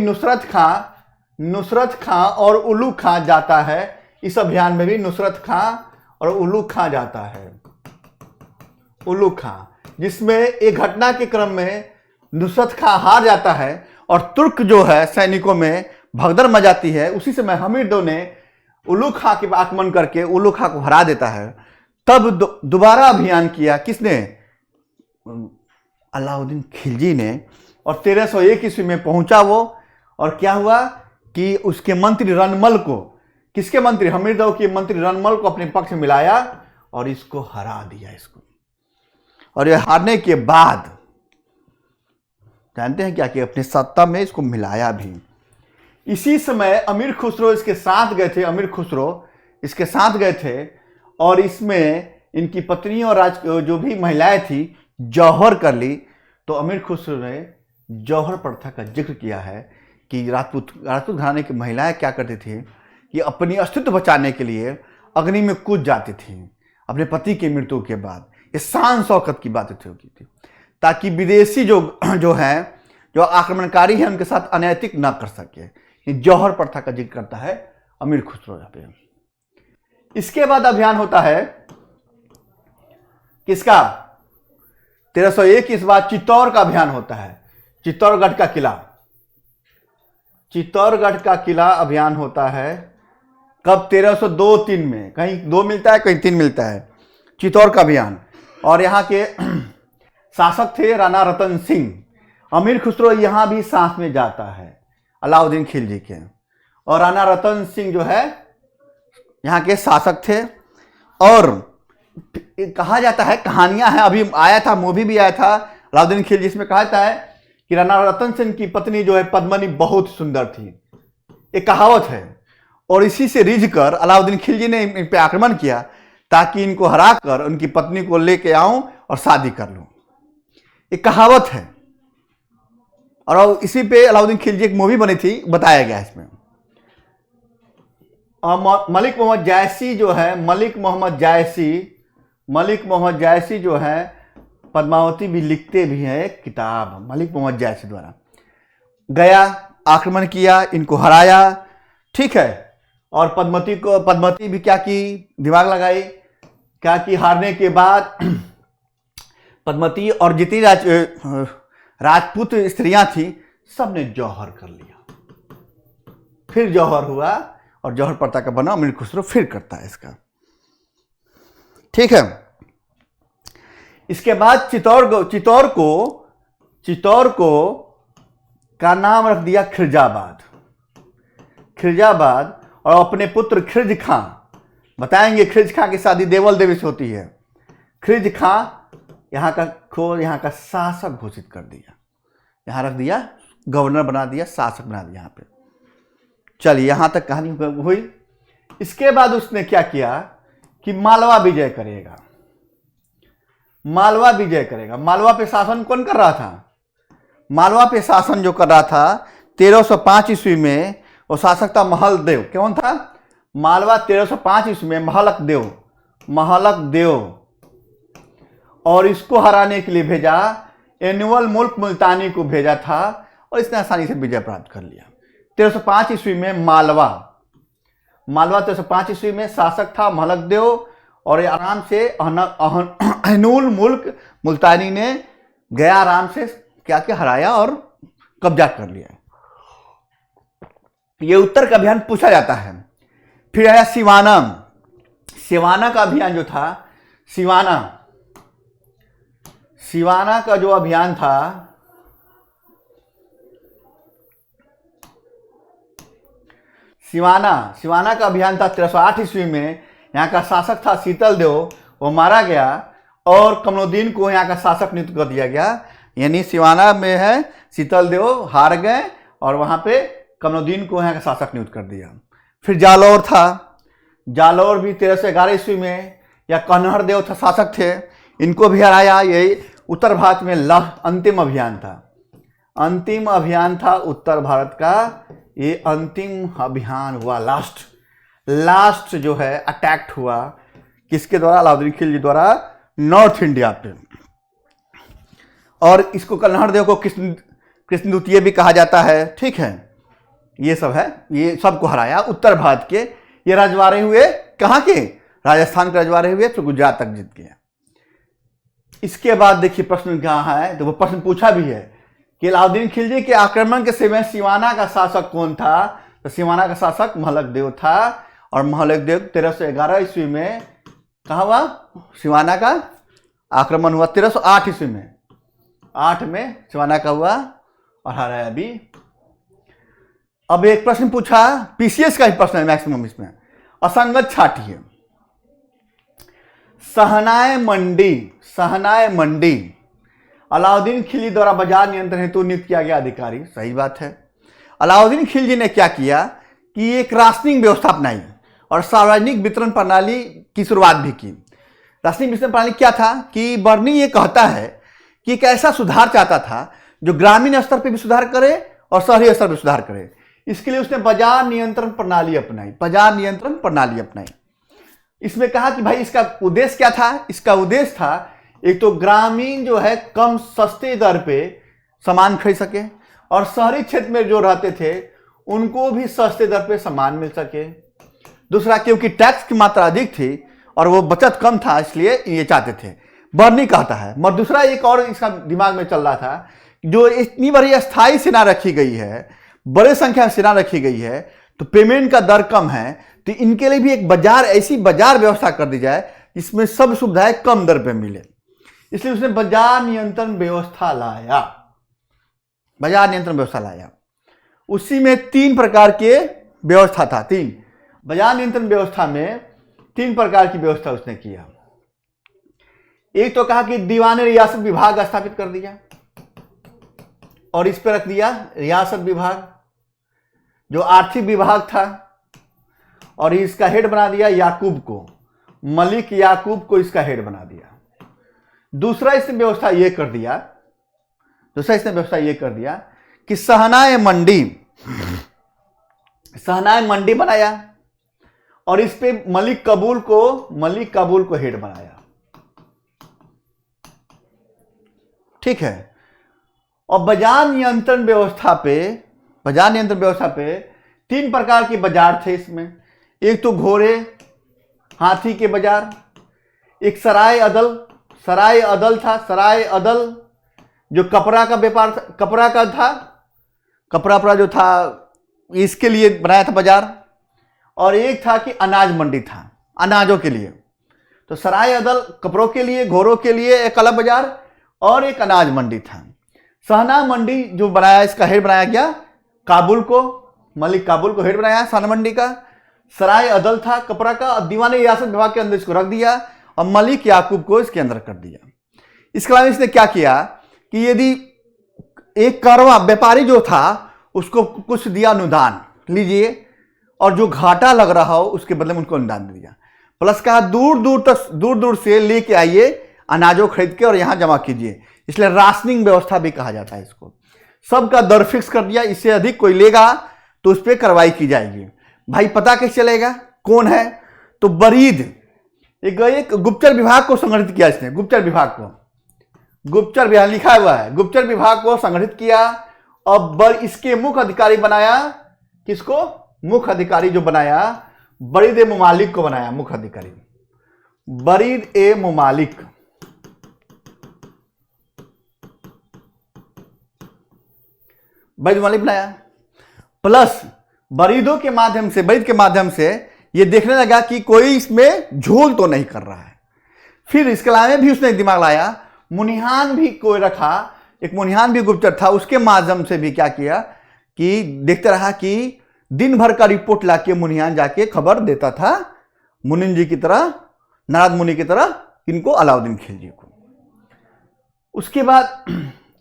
नुसरत खां और उलूग खां जाता है, इस अभियान में भी नुसरत खां और उलूग खां जाता है, उलूग खां, जिसमें एक घटना के क्रम में नुसरत खां हार जाता है और तुर्क जो है सैनिकों में भगदड़ मचाती है। उसी समय हमीर देव ने उलूग खां के आक्रमण करके उलूग खां को हरा देता है। तब दोबारा अभियान किया किसने, अलाउद्दीन खिलजी ने, और 1301 ईस्वी में पहुंचा वो। और क्या हुआ कि उसके मंत्री रणमल को, किसके मंत्री, हमीर देव के मंत्री रणमल को अपने पक्ष में मिलाया और इसको हरा दिया इसको। और ये हारने के बाद जानते हैं क्या कि अपनी सत्ता में इसको मिलाया भी। इसी समय अमीर खुसरो इसके साथ गए थे, और इसमें इनकी पत्नी और जो भी महिलाएं थी जौहर कर ली। तो अमीर खुसरो ने जौहर प्रथा का जिक्र किया है कि राजपूत घराने की महिलाएं क्या करती थी कि अपनी अस्तित्व बचाने के लिए अग्नि में कूद जाती थी अपने पति की मृत्यु के बाद। ये शान शौकत की बात होती थी, ताकि विदेशी जो हैं, जो आक्रमणकारी हैं, उनके साथ अनैतिक ना कर सके। ये जौहर प्रथा का जिक्र करता है अमीर खुसरो यहाँ पे। इसके बाद अभियान होता है किसका, 1301 इस बार चित्तौड़ का अभियान होता है, चित्तौड़गढ़ का किला अभियान होता है। कब, 1302-3 में, कहीं 2 मिलता है, कहीं 3 मिलता है, चित्तौड़ का अभियान। और यहाँ के शासक थे राणा रतन सिंह। अमीर खुसरो यहाँ भी साथ में जाता है अलाउद्दीन खिलजी के, और राणा रतन सिंह जो है यहाँ के शासक थे। और कहा जाता है, कहानियां हैं, अभी आया था, मूवी भी आया था अलाउद्दीन खिलजी, जिसमें कहा जाता है कि राणा रतन सिंह की पत्नी जो है पद्मनी बहुत सुंदर थी, एक कहावत है। और इसी से रिझ कर अलाउद्दीन खिलजी ने इन पे आक्रमण किया, ताकि इनको हरा कर उनकी पत्नी को लेके आऊं और शादी कर लूं, एक कहावत है। और इसी पे अलाउद्दीन खिलजी एक मूवी बनी थी, बताया गया इसमें। मलिक मोहम्मद जायसी जो है, मलिक मोहम्मद जायसी जो है पद्मावती भी लिखते भी हैं एक किताब मलिक मोहम्मद जायसी द्वारा। गया, आक्रमण किया, इनको हराया, ठीक है। और पद्मावती भी क्या की, दिमाग लगाई, क्या की, हारने के बाद पद्मावती और जितनी राजपूत स्त्रियां थी सबने जौहर कर लिया। फिर जौहर हुआ और जौहर प्रथा का बना। अमीर खुसरो फिर करता है इसका, ठीक है। इसके बाद चित्तौड़ को का नाम रख दिया खिरजाबाद और अपने पुत्र खिरज खां, बताएंगे खिरज खां की शादी देवल देवी से होती है। खिरज खां यहाँ का शासक घोषित कर दिया, यहाँ रख दिया, गवर्नर बना दिया, शासक बना दिया यहाँ पे। चलिए यहाँ तक कहानी हुई। इसके बाद उसने क्या किया कि मालवा विजय करेगा। मालवा पे शासन कौन कर रहा था? मालवा पे शासन जो कर रहा था 1305 ईस्वी में, वो शासक था महल देव। कौन था? मालवा 1305 ईस्वी में महलक देव। और इसको हराने के लिए भेजा, एनुअल मुल्क मुल्तानी को भेजा था और इसने आसानी से विजय प्राप्त कर लिया। 1305 ईस्वी में मालवा 1305 ईस्वी में शासक था महलक देव और आराम से एनुअल मुल्क मुल्तानी ने गया आराम से क्या क्या हराया और कब्जा कर लिया। ये उत्तर का अभियान पूछा जाता है। फिर आया सिवाना का अभियान जो था, सिवाना का जो अभियान था, सिवाना का अभियान था 1308 ईस्वी में। यहाँ का शासक था शीतल देव, वो मारा गया और कमरुद्दीन को यहाँ का शासक नियुक्त कर दिया गया। यानी सिवाना में है शीतल देव हार गए और वहाँ पे कमरुद्दीन को यहाँ का शासक नियुक्त कर दिया। फिर जालौर था, जालौर भी 1311 ईस्वी में, या कन्हर देव था शासक थे, इनको भी हराया। यही उत्तर भारत में अंतिम अभियान था उत्तर भारत का। ये अंतिम अभियान हुआ, लास्ट जो है अटैक्ट हुआ किसके द्वारा? अलाउद्दीन खिलजी द्वारा नॉर्थ इंडिया पे। और इसको कन्हर देव को कृष्ण द्वितीय भी कहा जाता है, ठीक है। ये सब है, ये सबको हराया उत्तर भारत के। ये रजवाड़े हुए कहाँ के? राजस्थान के रजवाड़े हुए, फिर गुजरात तक जीत गए। इसके बाद देखिए प्रश्न क्या है, तो वो प्रश्न पूछा भी है कि अलाउद्दीन खिलजी के आक्रमण के समय सिवाना का शासक कौन था? तो सिवाना का शासक महलक देव था और महलक देव 1311 ईस्वी में कहाँ हुआ? सिवाना का आक्रमण हुआ 1308 ईस्वी में, 8 में सिवाना का हुआ और हराया अभी। अब एक प्रश्न पूछा, पीसीएस का ही प्रश्न है मैक्सिमम इसमें, असंगत छाटिए। सहनाए मंडी अलाउद्दीन खिलजी द्वारा बाजार नियंत्रण हेतु नियुक्त किया गया अधिकारी। सही बात है। अलाउद्दीन खिलजी ने क्या किया कि एक राशनिंग व्यवस्था अपनाई और सार्वजनिक वितरण प्रणाली की शुरुआत भी की। राशनिंग वितरण प्रणाली क्या था कि बर्नी ये कहता है कि एक ऐसा सुधार चाहता था जो ग्रामीण स्तर पर भी सुधार करे और शहरी स्तर पर सुधार करे। इसके लिए उसने बाजार नियंत्रण प्रणाली अपनाई। इसमें कहा कि भाई इसका उद्देश्य क्या था? इसका उद्देश्य था एक तो ग्रामीण जो है कम सस्ते दर पे सामान खरीद सके और शहरी क्षेत्र में जो रहते थे उनको भी सस्ते दर पे सामान मिल सके। दूसरा, क्योंकि टैक्स की मात्रा अधिक थी और वो बचत कम था, इसलिए ये चाहते थे, बर्नी कहता है। मगर दूसरा एक और इसका दिमाग में चल रहा था, जो इतनी बड़ी अस्थायी सेना रखी गई है, बड़े संख्या में सेना रखी गई है, तो पेमेंट का दर कम है, तो इनके लिए भी एक ऐसी बाजार व्यवस्था कर दी जाए जिसमें सब सुविधाएं कम दर पे मिले। इसलिए उसने बाजार नियंत्रण व्यवस्था लाया। उसी में 3 प्रकार के व्यवस्था था। बाजार नियंत्रण व्यवस्था में 3 प्रकार की व्यवस्था उसने किया। एक तो कहा कि दीवान रियासत विभाग स्थापित कर दिया और इस पर रख दिया रियासत विभाग, जो आर्थिक विभाग था, और इसका हेड बना दिया याकूब को, मलिक याकूब को इसका हेड बना दिया। दूसरा इसने व्यवस्था यह कर दिया कि सहनाए मंडी बनाया। और इस पे मलिक काबुल को हेड बनाया। ठीक है। और बाजार नियंत्रण व्यवस्था पे 3 प्रकार के बाजार थे इसमें। एक तो घोड़े हाथी के बाजार, एक सराय अदल था। सराय अदल जो कपड़ा का व्यापार, कपड़ा का था, कपड़ा जो था इसके लिए बनाया था बाजार। और एक था कि अनाज मंडी था, अनाजों के लिए। तो सराय अदल कपड़ों के लिए, घोड़ों के लिए एक अलग बाजार, और एक अनाज मंडी था। सहना मंडी जो बनाया, इसका हेड बनाया गया मलिक काबुल को हेड बनाया सहना मंडी का। सराय अदल था कपड़ा का, और दीवानी रियासत विभाग के अंदर इसको रख दिया और मलिक याकूब को इसके अंदर कर दिया। इसके अलावा इसने क्या किया कि यदि एक कारवा व्यापारी जो था उसको कुछ दिया अनुदान, लीजिए, और जो घाटा लग रहा हो उसके बदले में उनको अनुदान दे दिया। प्लस कहा दूर दूर से लेके आइए अनाजों खरीद के और यहां जमा कीजिए, इसलिए राशनिंग व्यवस्था भी कहा जाता है इसको। सबका दर फिक्स कर दिया, इससे अधिक कोई लेगा तो उस पर कार्रवाई की जाएगी। भाई पता कैसे चलेगा कौन है? तो बरीद एक गुप्तचर विभाग को संगठित किया इसने, गुप्तचर विभाग लिखा हुआ है, गुप्तचर विभाग को संगठित किया। और इसके मुख्य अधिकारी बनाया किसको? मुख्य अधिकारी जो बनाया बरीद ए मुमालिक को बनाया मुख्य अधिकारी, बरीद ए मुमालिक। बरीद बनाया। प्लस बरीद के माध्यम से ये देखने लगा कि कोई इसमें झोल तो नहीं कर रहा है। फिर इसके अलावा भी उसने दिमाग लाया, मुनिहान भी कोई रखा, एक मुनिहान भी गुप्तचर था, उसके माध्यम से भी क्या किया कि देखते रहा कि दिन भर का रिपोर्ट लाके मुनिहान जाके खबर देता था मुनिन जी की तरह, नारद मुनि की तरह, इनको अलाउद्दीन खिलजी को। उसके बाद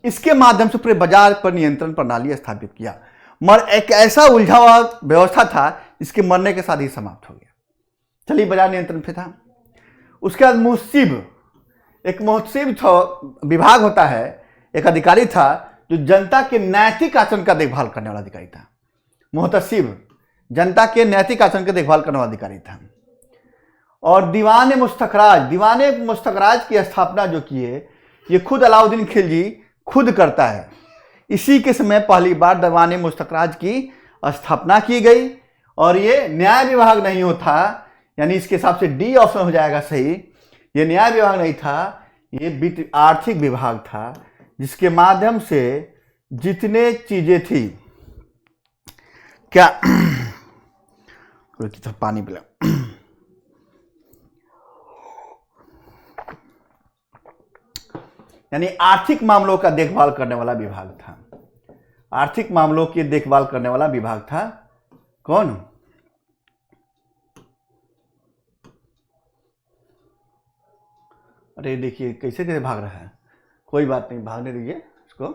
इसके माध्यम से पूरे बाजार पर नियंत्रण प्रणाली स्थापित किया। मगर एक ऐसा उलझा हुआ व्यवस्था था इसके मरने के साथ ही समाप्त हो गया। चलिए, बाजार नियंत्रण पे था। उसके बाद मुहसिब विभाग होता है, एक अधिकारी था जो जनता के नैतिक आचरण का देखभाल करने वाला अधिकारी था। मुहतसिब जनता के नैतिक आचरण का देखभाल करने वाला अधिकारी था। और दीवान मुस्तखराज की स्थापना जो किए ये खुद अलाउद्दीन खिलजी खुद करता है। इसी के समय पहली बार दीवान मुस्तखराज की स्थापना की गई। और ये न्याय विभाग नहीं होता, यानी इसके हिसाब से डी ऑप्शन हो जाएगा सही। ये न्याय विभाग नहीं था, ये आर्थिक विभाग था, जिसके माध्यम से जितने चीजें थी, क्या पानी पिला, यानी आर्थिक मामलों का देखभाल करने वाला विभाग था। आर्थिक मामलों की देखभाल करने वाला विभाग था कौन? अरे देखिए कैसे कैसे भाग रहा है। कोई बात नहीं, भागने दीजिए इसको।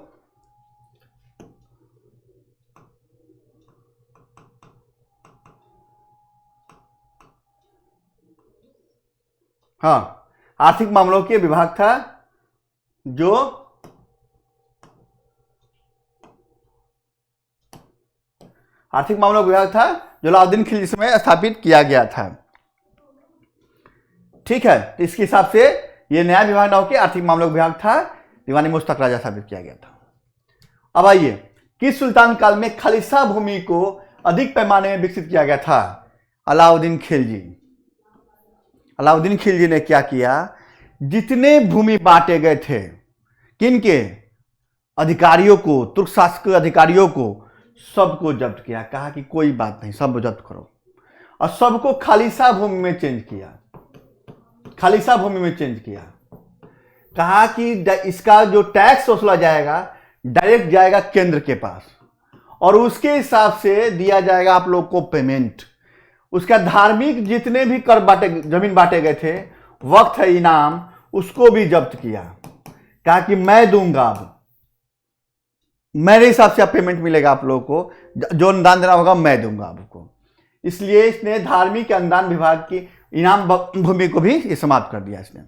हाँ, आर्थिक मामलों के विभाग था जो आर्थिक मामलों का विभाग था जो अलाउद्दीन खिलजी समय स्थापित किया गया था। ठीक है, तो इसके हिसाब से ये नया विभाग ना होकर आर्थिक मामलों का विभाग था, दीवानी मुस्तखराज स्थापित किया गया था। अब आइए, किस सुल्तान काल में खालिसा भूमि को अधिक पैमाने में विकसित किया गया था? अलाउद्दीन खिलजी। अलाउद्दीन खिलजी ने क्या किया? जितने भूमि बांटे गए थे, किनके? अधिकारियों को, तुर्क शासक अधिकारियों को, सबको जब्त किया। कहा कि कोई बात नहीं, सब जब्त करो, और सबको खालिसा भूमि में चेंज किया। खालिसा भूमि में चेंज किया। कहा कि इसका जो टैक्स वसूला जाएगा डायरेक्ट जाएगा केंद्र के पास, और उसके हिसाब से दिया जाएगा आप लोग को पेमेंट। उसका धार्मिक जितने भी कर बांटे, जमीन बांटे गए थे, वक्त है इनाम, उसको भी जब्त किया। कहा कि मैं दूंगा, अब मेरे हिसाब से आप पेमेंट मिलेगा, आप लोगों को जो अनुदान देना होगा मैं दूंगा आपको। इसलिए इसने धार्मिक अनुदान विभाग की इनाम भूमि को भी समाप्त कर दिया इसने।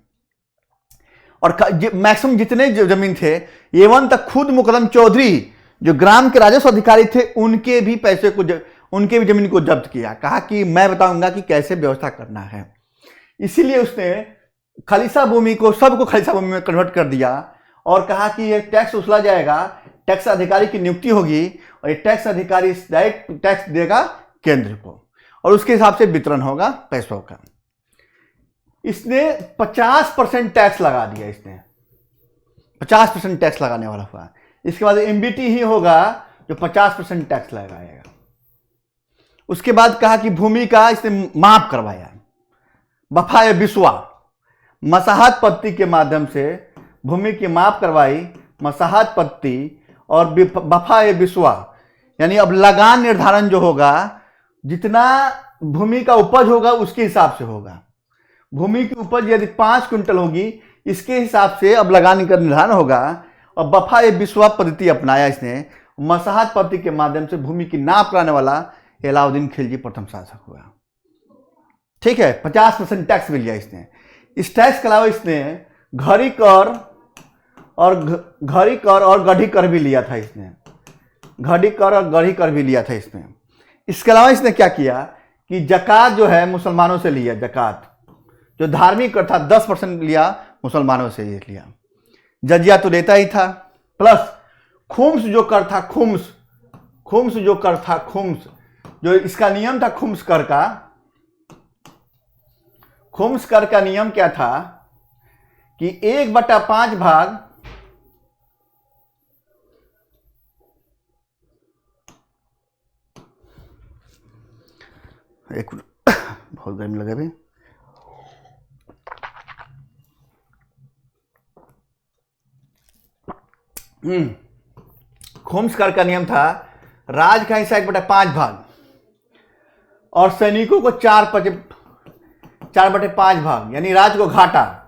और मैक्सिमम जितने जमीन थे, एवं तक खुद मुकदम चौधरी जो ग्राम के राजस्व अधिकारी थे, उनके भी पैसे को उनके भी जमीन को जब्त किया, कहा कि मैं बताऊंगा कि कैसे व्यवस्था करना है। इसीलिए उसने खालिसा भूमि को, सबको खालिसा भूमि में कन्वर्ट कर दिया और कहा कि ये टैक्स उछला जाएगा, टैक्स अधिकारी की नियुक्ति होगी और ये टैक्स अधिकारी डायरेक्ट टैक्स देगा केंद्र को और उसके हिसाब से वितरण होगा पैसों का। इसने 50% टैक्स लगा दिया, इसने 50% टैक्स लगाने वाला हुआ। इसके बाद एमबीटी ही होगा जो 50% टैक्स लगाएगा। उसके बाद कहा कि भूमि का इसने माप करवाया, बफाए बिस्वा, मसाहत पत्ती के माध्यम से भूमि की माप करवाई, मसाहत पत्ती और बफाए बिस्वा, यानी अब लगान निर्धारण जो होगा, जितना भूमि का उपज होगा उसके हिसाब से होगा। भूमि की उपज यदि 5 क्विंटल होगी, इसके हिसाब से अब लगान का निर्धारण होगा। और बफाए बिस्वा पद्धति अपनाया इसने, मसाहत पद्धति के माध्यम से भूमि की नाप कराने वाला अलाउद्दीन खिलजी प्रथम शासक हुआ। ठीक है, 50% टैक्स मिल गया इसने। इस टैक्स के अलावा इसने घड़ी कर और गढ़ी कर भी लिया था इसने, घड़ी कर और गढ़ी कर भी लिया था इसने। इसके अलावा इसने क्या किया कि जकात जो है मुसलमानों से लिया, जकात जो धार्मिक कर था 10% लिया, मुसलमानों से ये लिया। जजिया तो लेता ही था, प्लस खुम्स जो कर था, खुम्स जो कर था, खुम्स जो इसका नियम था, खुम्स कर का नियम क्या था कि 1/5 भाग एक बहुत गर्मी लगे अभी। खुम्स कर का नियम था राज का हिस्सा 1/5 भाग और सैनिकों को 4/5 भाग, यानी राज को घाटा।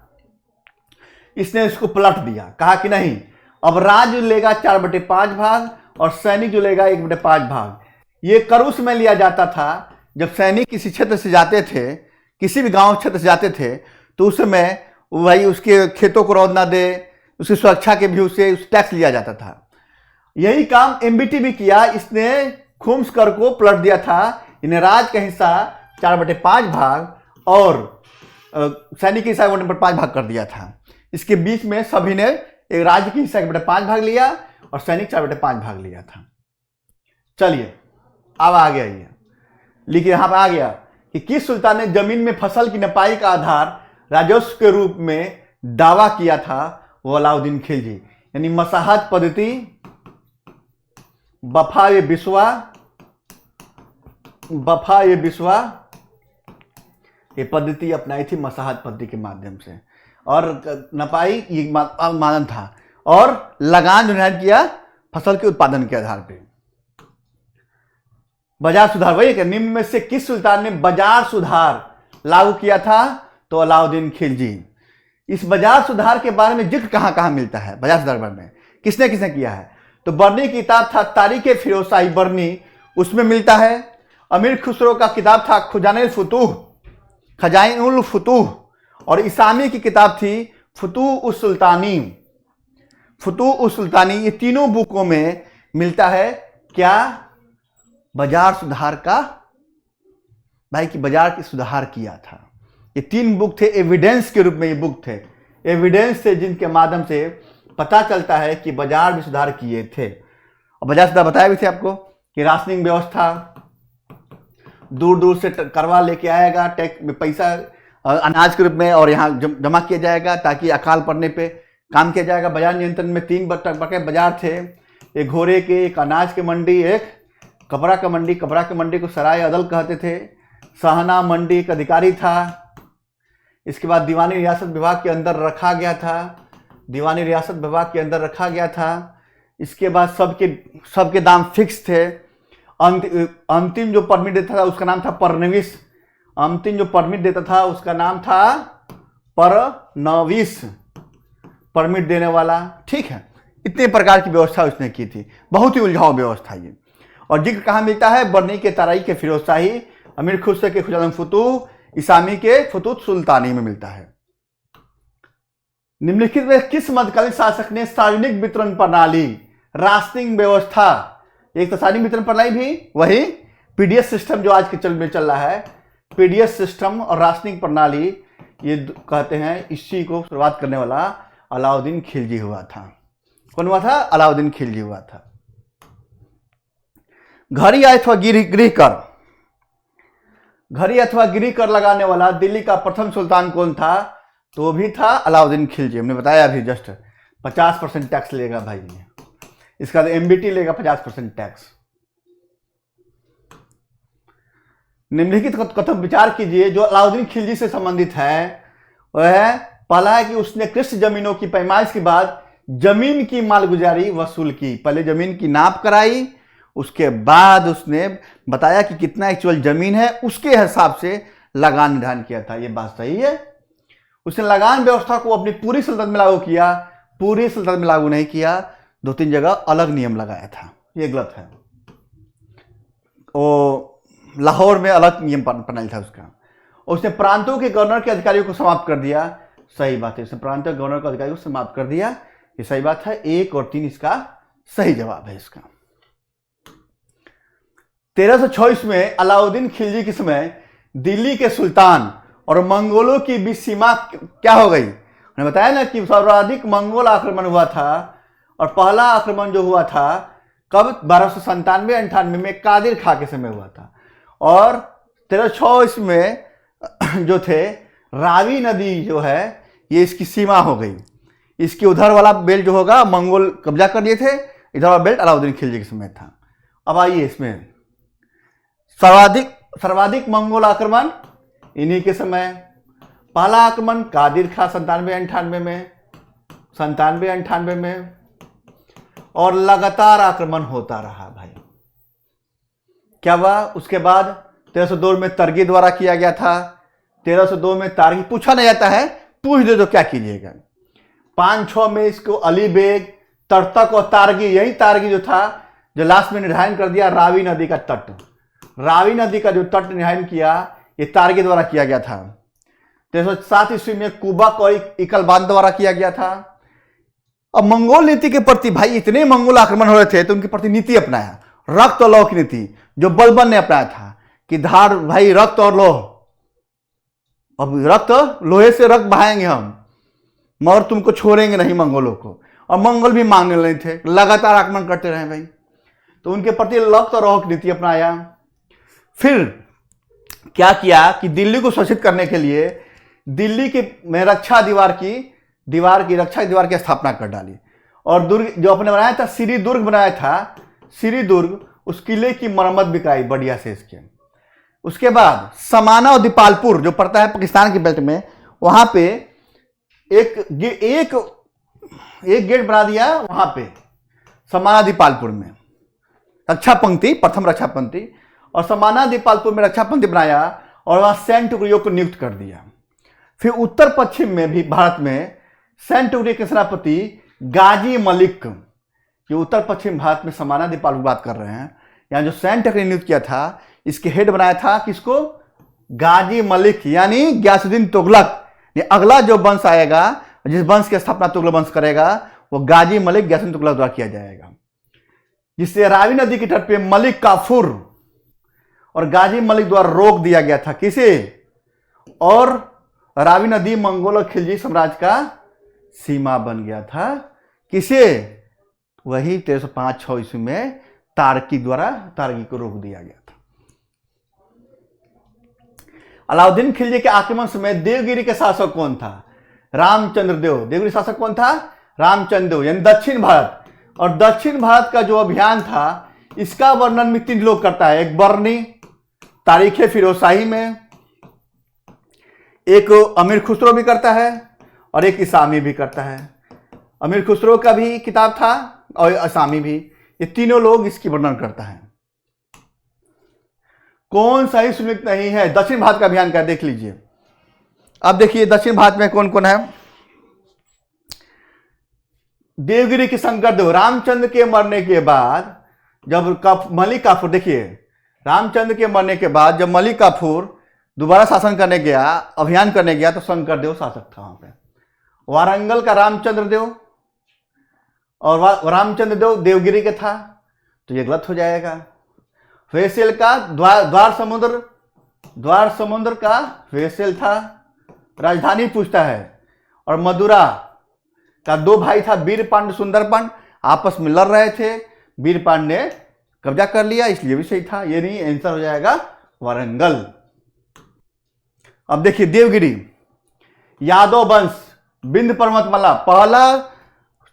इसने इसको पलट दिया, कहा कि नहीं, अब राज लेगा 4/5 भाग और सैनिक जो लेगा 1/5 भाग। ये करुष में लिया जाता था जब सैनिक किसी क्षेत्र से जाते थे, किसी भी गांव क्षेत्र से जाते थे, तो उस समय वही उसके खेतों को रौद ना दे, उसकी सुरक्षा के भी उससे टैक्स लिया जाता था। यही काम एमबीटी भी किया, इसने खुम्स कर को पलट दिया था। इन्हें राज का हिस्सा 4/5 भाग और सैनिक के हिस्सा 1/5 भाग कर दिया था। इसके बीच में सभी ने एक राज्य के हिस्सा 1/5 भाग लिया और सैनिक 4/5 भाग लिया था। चलिए अब आ गया ये, लेकिन यहां पर आ गया कि किस सुल्तान ने जमीन में फसल की नपाई का आधार राजस्व के रूप में दावा किया था, वो अलाउद्दीन खिलजी। यानी मसाहत पद्धति, बफाए बिस्वा ये पद्धति अपनाई थी मसाहत पद्धति के माध्यम से, और नपाई ये मानन था, और लगान जो निर्धारित किया फसल के उत्पादन के आधार पर। बाजार सुधार, वही कि निम्न में से किस सुल्तान ने बाजार सुधार लागू किया था, तो अलाउद्दीन खिलजी। इस बाजार सुधार के बारे में जिक्र कहां कहां मिलता है, बाजार सुधार में किसने किसने किया है, तो बर्नी की किताब था तारीख फिरोज शाही बर्नी, उसमें मिलता है। अमीर खुसरो का किताब था खजाइनुल फुतूह, और इसामी की किताब थी फुतूह उस सुल्तानी। ये तीनों बुकों में मिलता है क्या, बाजार सुधार का, भाई कि बाजार की सुधार किया था। ये 3 बुक थे, एविडेंस के रूप में ये बुक थे, एविडेंस थे जिनके माध्यम से पता चलता है कि बाजार भी सुधार किए थे। और बाजार सुधार बताया भी थे आपको कि राशनिंग व्यवस्था, दूर दूर से करवा लेके आएगा, टैक्स में पैसा अनाज के रूप में और यहाँ जमा किया जाएगा ताकि अकाल पड़ने पे काम किया जाएगा। बाजार नियंत्रण में 3 बड़े बाजार थे, एक घोड़े के, एक अनाज के मंडी, एक कपड़ा का मंडी। कपड़ा के मंडी को सराय अदल कहते थे। सहना मंडी एक अधिकारी था। इसके बाद दीवानी रियासत विभाग के अंदर रखा गया था। इसके बाद सबके दाम फिक्स थे। अंतिम जो परमिट देता था उसका नाम था परनवीस। परनवीस परमिट देने वाला। ठीक है, इतने प्रकार की व्यवस्था उसने की थी, बहुत ही उलझाऊ व्यवस्था ये। और जिक्र कहाँ मिलता है, बर्नी के ताराई के फिरोज शाही, अमीर खुसरो के खुजाम फुतूह, इसामी के फुतूह सुल्तानी में मिलता है। निम्नलिखित में किस मध्यकालीन शासक ने सार्वजनिक वितरण प्रणाली, राशनिंग व्यवस्था, एक तो सार्वजनिक वितरण प्रणाली भी, वही पीडीएस सिस्टम जो आज के चल में चल रहा है, पीडीएस सिस्टम और राशनिंग प्रणाली, ये कहते हैं इसी को शुरुआत करने वाला अलाउद्दीन खिलजी हुआ था। कौन हुआ था? अलाउद्दीन खिलजी हुआ था। घड़ी अथवा गृह कर, घड़ी अथवा गृह कर लगाने वाला दिल्ली का प्रथम सुल्तान कौन था? तो वो भी था अलाउद्दीन खिलजी। हमने बताया अभी जस्ट 50% टैक्स लेगा भाई ने, इसका एमबीटी लेगा 50% टैक्स। निम्नलिखित कथन विचार कीजिए जो अलाउद्दीन खिलजी से संबंधित है। वह है, पहला है कि उसने कृषि जमीनों की पैमाइश के बाद जमीन की मालगुजारी वसूल की। पहले जमीन की नाप कराई, उसके बाद उसने बताया कि कितना एक्चुअल जमीन है, उसके हिसाब से लगान निर्धारण किया था। यह बात सही है। उसने लगान व्यवस्था को अपनी पूरी सल्तनत में लागू किया, पूरी सल्तनत में लागू नहीं किया, 2-3 जगह अलग नियम लगाया था। यह गलत है। वो लाहौर में अलग नियम प्रणाली था उसका। उसने प्रांतों के गवर्नर के अधिकारियों को समाप्त कर दिया। सही बात है, उसने प्रांतों के गवर्नर के अधिकारियों को समाप्त कर दिया। ये सही बात है। 1 और 3 इसका सही जवाब है इसका। 1326 में अलाउद्दीन खिलजी के समय दिल्ली के सुल्तान और मंगोलों की बीच सीमा क्या हो गई? मैंने बताया ना कि सर्वाधिक मंगोल आक्रमण हुआ था, और पहला आक्रमण जो हुआ था कब? 1297-98 में कादिर खां के समय हुआ था। और 1326 में जो थे, रावी नदी जो है ये इसकी सीमा हो गई। इसके उधर वाला बेल्ट जो होगा मंगोल कब्जा कर लिए थे, इधर वाला बेल्ट अलाउद्दीन खिलजी के समय था। अब आइए इसमें सर्वाधिक मंगोल आक्रमण इन्हीं के समय। पहला आक्रमण कादिर खां 97-98 में, 97-98 में, और लगातार आक्रमण होता रहा भाई। क्या हुआ उसके बाद? 1302 में तरगी द्वारा किया गया था। 1302 में तारगी, पूछा नहीं जाता है, पूछ दे तो क्या कीजिएगा। 5-6 में इसको अली बेग, तर्तक और तारगी, यही तारगी जो था जो लास्ट में निर्धारण कर दिया रावी नदी का तट। रावी नदी का जो तट निर्धारण किया ये तारगी द्वारा किया गया था। 1307 ईस्वी में कुबक और इकलबान द्वारा किया गया था। अब मंगोल नीति के प्रति भाई इतने मंगोल आक्रमण हो रहे थे तो उनके प्रति नीति अपनाया, रक्त और लौह की नीति, जो बलबन ने अपनाया था कि धार भाई रक्त और लोह, अब रक्त लोहे से रक्त बहाएंगे हम, मगर तुमको छोड़ेंगे नहीं मंगोलों को। और मंगोल भी मांगने नहीं थे, लगातार आक्रमण करते रहे भाई, तो उनके प्रति रक्त और लौह की नीति अपनाया। फिर क्या किया कि दिल्ली को सुरक्षित करने के लिए दिल्ली के में रक्षा दीवार की स्थापना कर डाली। और दुर्ग जो अपने बनाया था, श्री दुर्ग बनाया था, श्री दुर्ग, उस किले की मरम्मत भी कराई बढ़िया से इसके। उसके बाद समाना और दीपालपुर जो पड़ता है पाकिस्तान के बेल्ट में, वहां पे एक गेट बना दिया वहां पे समाना दीपालपुर में, रक्षा पंक्ति, प्रथम रक्षा पंक्ति, और समाना दीपालपुर में रक्षा पंक्ति बनाया और वहां सैन्य टुकड़ियों को नियुक्त कर दिया। फिर उत्तर पश्चिम में भी भारत में सैन्य टुकड़ी के सेनापति गाजी मलिक, ये उत्तर पश्चिम भारत में समाना दीपालपुर बात कर रहे हैं, यहाँ जो सैन्य टुकड़ी नियुक्त किया था, इसके हेड बनाया था किसको? गाजी मलिक, यानी गयासुद्दीन तुगलक। ये अगला जो वंश आएगा, जिस वंश की स्थापना तुगलक वंश करेगा, वो गाजी मलिक गयासुद्दीन तुगलक द्वारा किया जाएगा। जिससे रावी नदी के तट पे मलिक काफूर और गाजी मलिक द्वारा रोक दिया गया था। किसे? और रावी नदी मंगोल और खिलजी साम्राज्य का सीमा बन गया था। किसे? वही 1305-06 ईस्वी में तारकी द्वारा तारगी को रोक दिया गया था। अलाउद्दीन खिलजी के आक्रमण समय देवगिरी के शासक कौन था? रामचंद्र देव। देवगिरी शासक कौन था? रामचंद्र देव, यानी दक्षिण भारत। और दक्षिण भारत का जो अभियान था, इसका वर्णन में 3 लोग करता है। एक बर्नी, तारीख फिरोजशाही में, एक अमीर खुसरो भी करता है और एक इसामी भी करता है। अमीर खुसरो का भी किताब था और इसामी भी, ये तीनों लोग इसकी वर्णन करता है। कौन सही सुनिश्चित नहीं है? दक्षिण भारत का अभियान का देख लीजिए। अब देखिए दक्षिण भारत में कौन कौन है। देवगिरी के शंकर देव, रामचंद्र के मरने के बाद जब मलिक काफूर, देखिए रामचंद्र के मरने के बाद जब मलिक काफूर दोबारा शासन करने गया, अभियान करने गया, तो शंकर देव शासक था वहां पे। वारंगल का रामचंद्र देव, और रामचंद्र देव देवगिरी के था, तो ये गलत हो जाएगा। फेसियल का द्वार समुद्र का फेसियल था। राजधानी पूछता है। और मदुरा का 2 भाई था, वीरपांड सुंदरपांड, आपस में लड़ रहे थे। वीरपांड ने कब्जा कर लिया, इसलिए भी सही था। ये नहीं, आंसर हो जाएगा वारंगल। अब देखिए देवगिरी, यादव वंश, विंध्य पर्वतमाला, पहला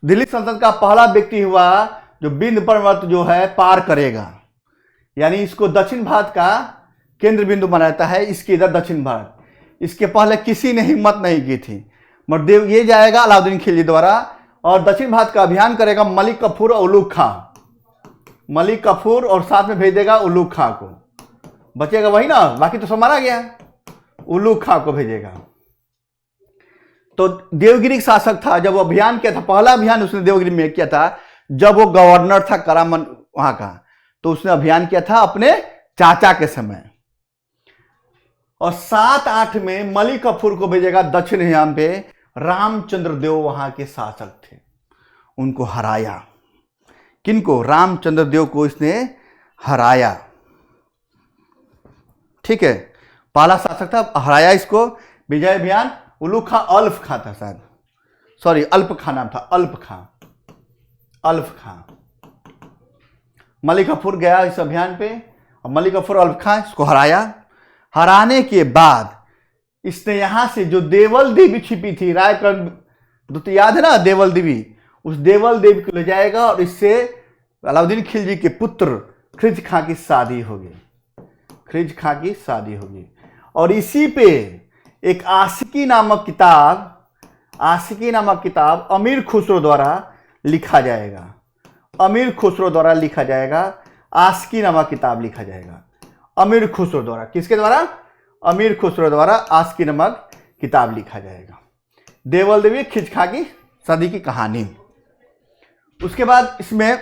दिल्ली सल्तनत का पहला व्यक्ति हुआ जो विंध्य पर्वत जो है पार करेगा, यानी इसको दक्षिण भारत का केंद्र बिंदु बनाता है। इसके इधर दक्षिण भारत, इसके पहले किसी ने हिम्मत नहीं की थी। मगर ये जाएगा अलाउद्दीन खिलजी द्वारा, और दक्षिण भारत का अभियान करेगा मलिक कफूर और उलुग खां। मलिक कफूर और साथ में भेज देगा उलुग खां को, बचेगा वही ना, बाकी तो सब मारा गया। उलुग खां को भेजेगा। तो देवगिरी शासक था, जब वो अभियान किया था, पहला अभियान उसने देवगिरी में किया था जब वो गवर्नर था करामन वहां का। तो उसने अभियान किया था अपने चाचा के समय। और 7-8 में मलिक कफूर को भेजेगा दक्षिण हिमालय पे। रामचंद्र देव वहां के शासक थे, उनको हराया। किनको? रामचंद्र देव को इसने हराया। ठीक है, पहला शासक था, हराया इसको। विजय अभियान। उलुग खां अल्फ खां था शायद, सॉरी अल्प खां नाम था, अल्प खां। मलिक कफूर गया इस अभियान पे, और मलिक कफूर अल्प खां इसको हराया। हराने के बाद इसने यहां से जो देवल देवी छिपी थी, रायकर्ण याद है ना, देवल देवी, उस देवल देवी को ले जाएगा और इससे अलाउद्दीन खिलजी के पुत्र खिज खां की शादी होगी। खिज खां की शादी होगी। और इसी पे एक आशिकी नामक किताब अमीर खुसरो द्वारा लिखा जाएगा। अमीर खुसरो द्वारा लिखा जाएगा, आशिकी नामक किताब लिखा जाएगा अमीर खुसरो द्वारा। किसके द्वारा? अमीर खुसरो द्वारा आशिकी नामक किताब लिखा जाएगा। देवल देवी खिज खां की शादी की कहानी। उसके बाद इसमें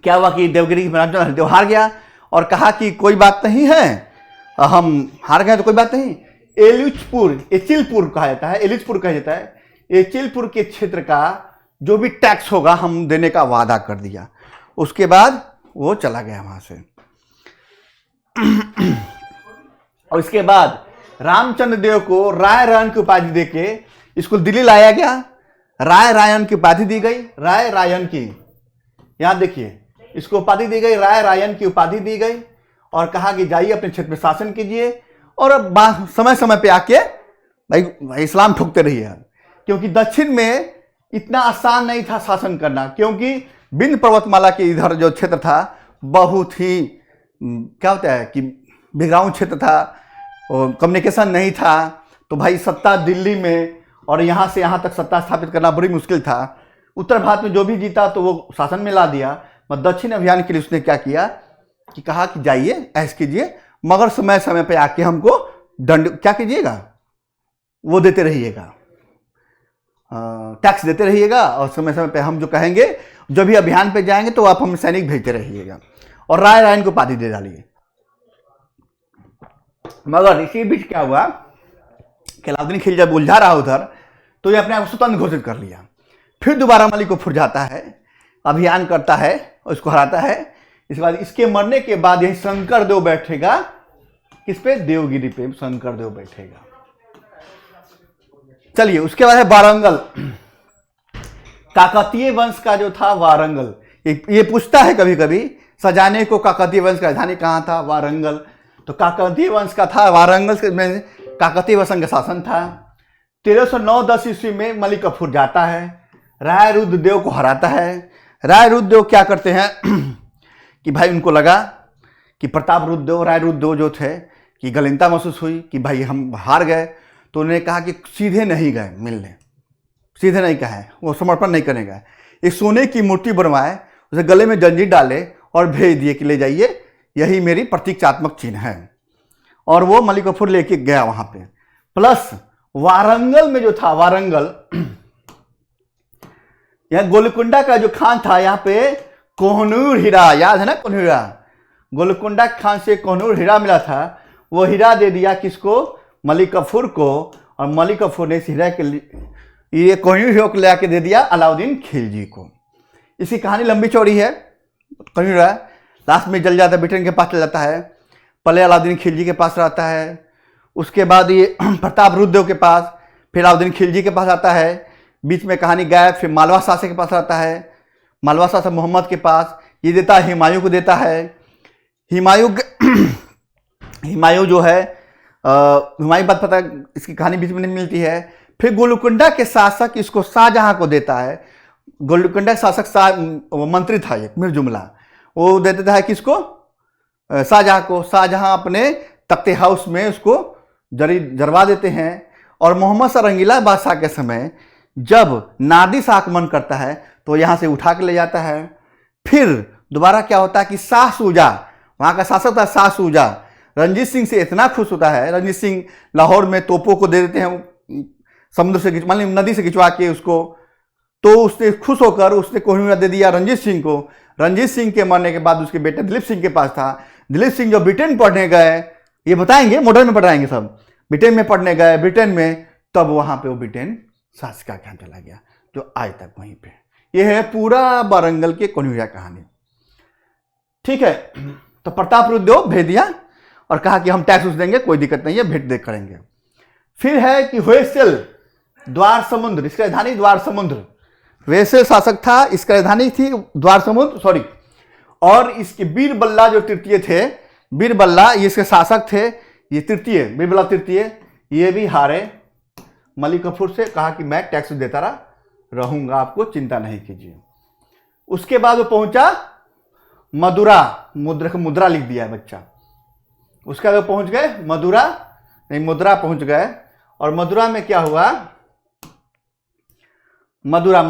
क्या हुआ कि देवगिरी देव हार गया और कहा कि कोई बात नहीं है, हम हार गए तो कोई बात नहीं। एचिलपुर कहा जाता है, एलिचपुर कहा जाता है। एचिलपुर के क्षेत्र का जो भी टैक्स होगा हम देने का वादा कर दिया। उसके बाद वो चला गया वहां से। और इसके बाद रामचंद्र देव को राय रायन की उपाधि देके इसको दिल्ली लाया गया। राय रायन की उपाधि दी गई, राय रायन की, यहां देखिए, इसको उपाधि दी गई, राय रायन की उपाधि दी गई। और कहा कि जाइए अपने क्षेत्र में शासन कीजिए, और अब समय समय पे आके भाई इस्लाम ठोकते रहिए। क्योंकि दक्षिण में इतना आसान नहीं था शासन करना, क्योंकि विंध्य पर्वतमाला के इधर जो क्षेत्र था बहुत ही क्या होता है कि बैकग्राउंड क्षेत्र था, और कम्युनिकेशन नहीं था। तो भाई सत्ता दिल्ली में और यहाँ से यहाँ तक सत्ता स्थापित करना बड़ी मुश्किल था। उत्तर भारत में जो भी जीता तो वो शासन में ला दिया। मगर दक्षिण अभियान के लिए उसने क्या किया कि कहा कि जाइए ऐश कीजिए, मगर समय समय पे आके हमको दंड क्या कीजिएगा, वो देते रहिएगा, टैक्स देते रहिएगा, और समय समय पे हम जो कहेंगे, जब भी अभियान पे जाएंगे तो आप हम सैनिक भेजते रहिएगा। और राय रायन को उपाधि दे डालिए। मगर इसी बीच क्या हुआ कि अलाउद्दीन खिलजी जब उलझा रहा उधर, तो ये अपने आप को स्वतंत्र घोषित कर लिया। फिर दोबारा मलिक कफूर जाता है, अभियान करता है और इसको हराता है। इसके बाद इसके मरने के बाद यही शंकर देव बैठेगा। किस पे? देवगिरी पे शंकर देव बैठेगा। चलिए, उसके बाद है वारंगल। काकतीय वंश का जो था वारंगल, ये पूछता है कभी कभी सजाने को, काकतीय वंश का राजधानी कहां था? वारंगल। तो काकतीय वंश का था वारंगल में, काकतीय वंश का शासन था। 1309-10 ईस्वी में मलिक कफूर जाता है, राय रुद्रदेव को हराता है। राय रुद्रदेव क्या करते हैं कि भाई उनको लगा कि प्रताप रुद्रदेव, राय रुद्रदेव जो थे कि गलिनता महसूस हुई कि भाई हम हार गए। तो उन्होंने कहा कि सीधे नहीं गए मिलने, सीधे नहीं कहे, वो समर्पण नहीं करने गए। एक सोने की मूर्ति बनवाए, उसे गले में जंजीर डाले और भेज दिए कि ले जाइए, यही मेरी प्रतीकात्मक चिन्ह है। और वो मलिक कफूर लेके गया वहां पे। प्लस वारंगल में जो था, वारंगल यहाँ गोलकुंडा का जो खान था, यहाँ पे कोहनूर हीरा, याद है ना कोहनूर हीरा? गोलकुंडा खान से कोहनूर हीरा मिला था, वो हीरा दे दिया किसको? मलिक कफूर को। और मलिक कफूर ने इस हीरा के ये कोहनूर हीरा को ले आके दे दिया अलाउद्दीन खिलजी को। इसकी कहानी लंबी चौड़ी है कोहनूर हीरा, लास्ट में जल जाता है, ब्रिटेन के पास चल जाता है, पहले अलाउद्दीन खिलजी के पास रहता है, उसके बाद ये प्रताप रुद्रदेव के पास, फिर अलाउद्दीन खिलजी के पास आता है, बीच में कहानी गायब, फिर मालवा शासक के पास रहता है, मालवा शासक मोहम्मद के पास, ये देता है हुमायूं को देता है। हुमायूं जो है हुमायूं बात पता, इसकी कहानी बीच में नहीं मिलती है। फिर गोलकुंडा के शासक इसको शाहजहां को देता है। गोलकुंडा के शासक मंत्री था एक मीर जुमला, वो दे देता है किसको, शाहजहां को। शाहजहां अपने तख्ते हाउस में उसको जरवा देते हैं। और मोहम्मद शाह रंगीला बादशाह के समय जब नादिर शाह आक्रमण करता है तो यहाँ से उठा के ले जाता है। फिर दोबारा क्या होता है कि शाह सूजा, वहाँ का शासक था शाह सूजा, रंजीत सिंह से इतना खुश होता है, रंजीत सिंह लाहौर में तोपों को दे देते हैं समुद्र से मान ली नदी से खिंचवा के उसको, तो उसने खुश होकर उसने कोहिनूर दे दिया रंजीत सिंह को। रंजीत सिंह के मरने के बाद उसके बेटे दिलीप सिंह के पास था। दिलीप सिंह जो ब्रिटेन पढ़ने गए, ये बताएंगे मॉडर्न में पढ़ाएंगे सब, ब्रिटेन में पढ़ने गए, ब्रिटेन में, तब वहाँ पे वो ब्रिटेन शासिका के यहाँ चला गया, जो आज तक वहीं पे। ये है पूरा वारंगल के कोहिनूर कहानी। ठीक है, तो प्रताप रुद्रदेव भेज दिया और कहा कि हम टैक्स देंगे, कोई दिक्कत नहीं है, भेंट दे करेंगे। फिर है कि होयसल द्वार समुद्र, इसकी राजधानी द्वार समुद्र, वैसे शासक था, इसकी राजधानी थी द्वार समुद्र, सॉरी। और इसके बीरबल्ला जो तृतीय थे, बीरबल्ला ये इसके शासक थे, ये तृतीय बीरबल्ला तृतीय, ये भी हारे मलिक कफूर से, कहा कि मैं टैक्स देता रहूंगा, आपको चिंता नहीं कीजिए। उसके बाद वो पहुंचा मदुरा, मुद्रा लिख दिया है बच्चा। उसके बाद वो पहुंच गए मदुरा, नहीं मुद्रा पहुंच गए। और मदुरा में क्या हुआ, मदुरा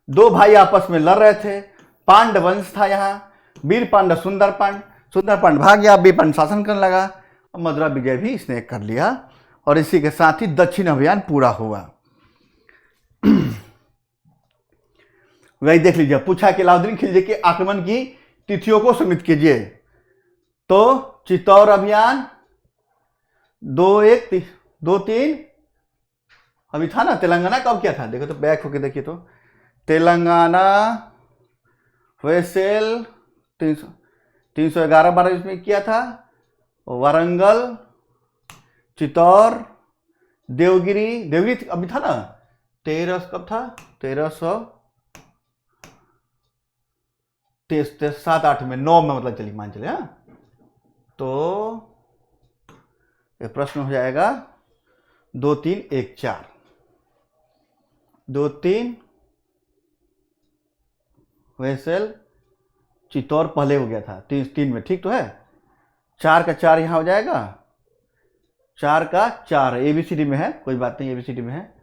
दो भाई आपस में लड़ रहे थे, पांड वंश था यहाँ, वीर पांड सुंदर भाग गया, वीर पांड शासन करने लगा, और मदुरा विजय भी इसने कर लिया। और इसी के साथ ही दक्षिण अभियान पूरा हुआ। वही देख लीजिए, पूछा कि अलाउद्दीन खिलजी के आक्रमण की तिथियों को सम्मिलित कीजिए, तो चित्तौड़ अभियान 2-1-2-3 अभी था ना। तेलंगाना कब किया था, देखो तो बैक होके देखिए, तो तेलंगाना होयसल 311-12 इसमें किया था, वारंगल, चित्तौड़, देवगिरी अभी था ना, 13 कब था, 1307-8 में, 9 में मतलब चलिए मान चले। हाँ, तो ये प्रश्न हो जाएगा 2-3-1-4, 2-3 वैसल, चित्तौड़ पहले हो गया था 3 में, ठीक तो है। 4 का 4 यहाँ हो जाएगा, 4 का 4 ABCD में है, कोई बात नहीं, ABCD में है,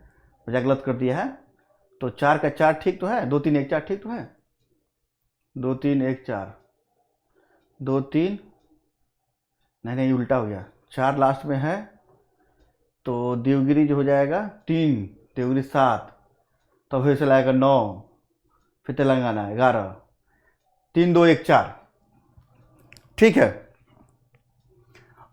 मुझे गलत कर दिया है। तो 4 का 4 ठीक तो है, 2-3-1-4 ठीक तो है, 2-3-1-4, 2-3 नहीं उल्टा हो गया, 4 लास्ट में है, तो देवगिरी जो हो जाएगा 3, देवगिरी 7, तो फिर से लाएगा 9, फिर तेलंगाना 11, 3-2-1-4, ठीक है।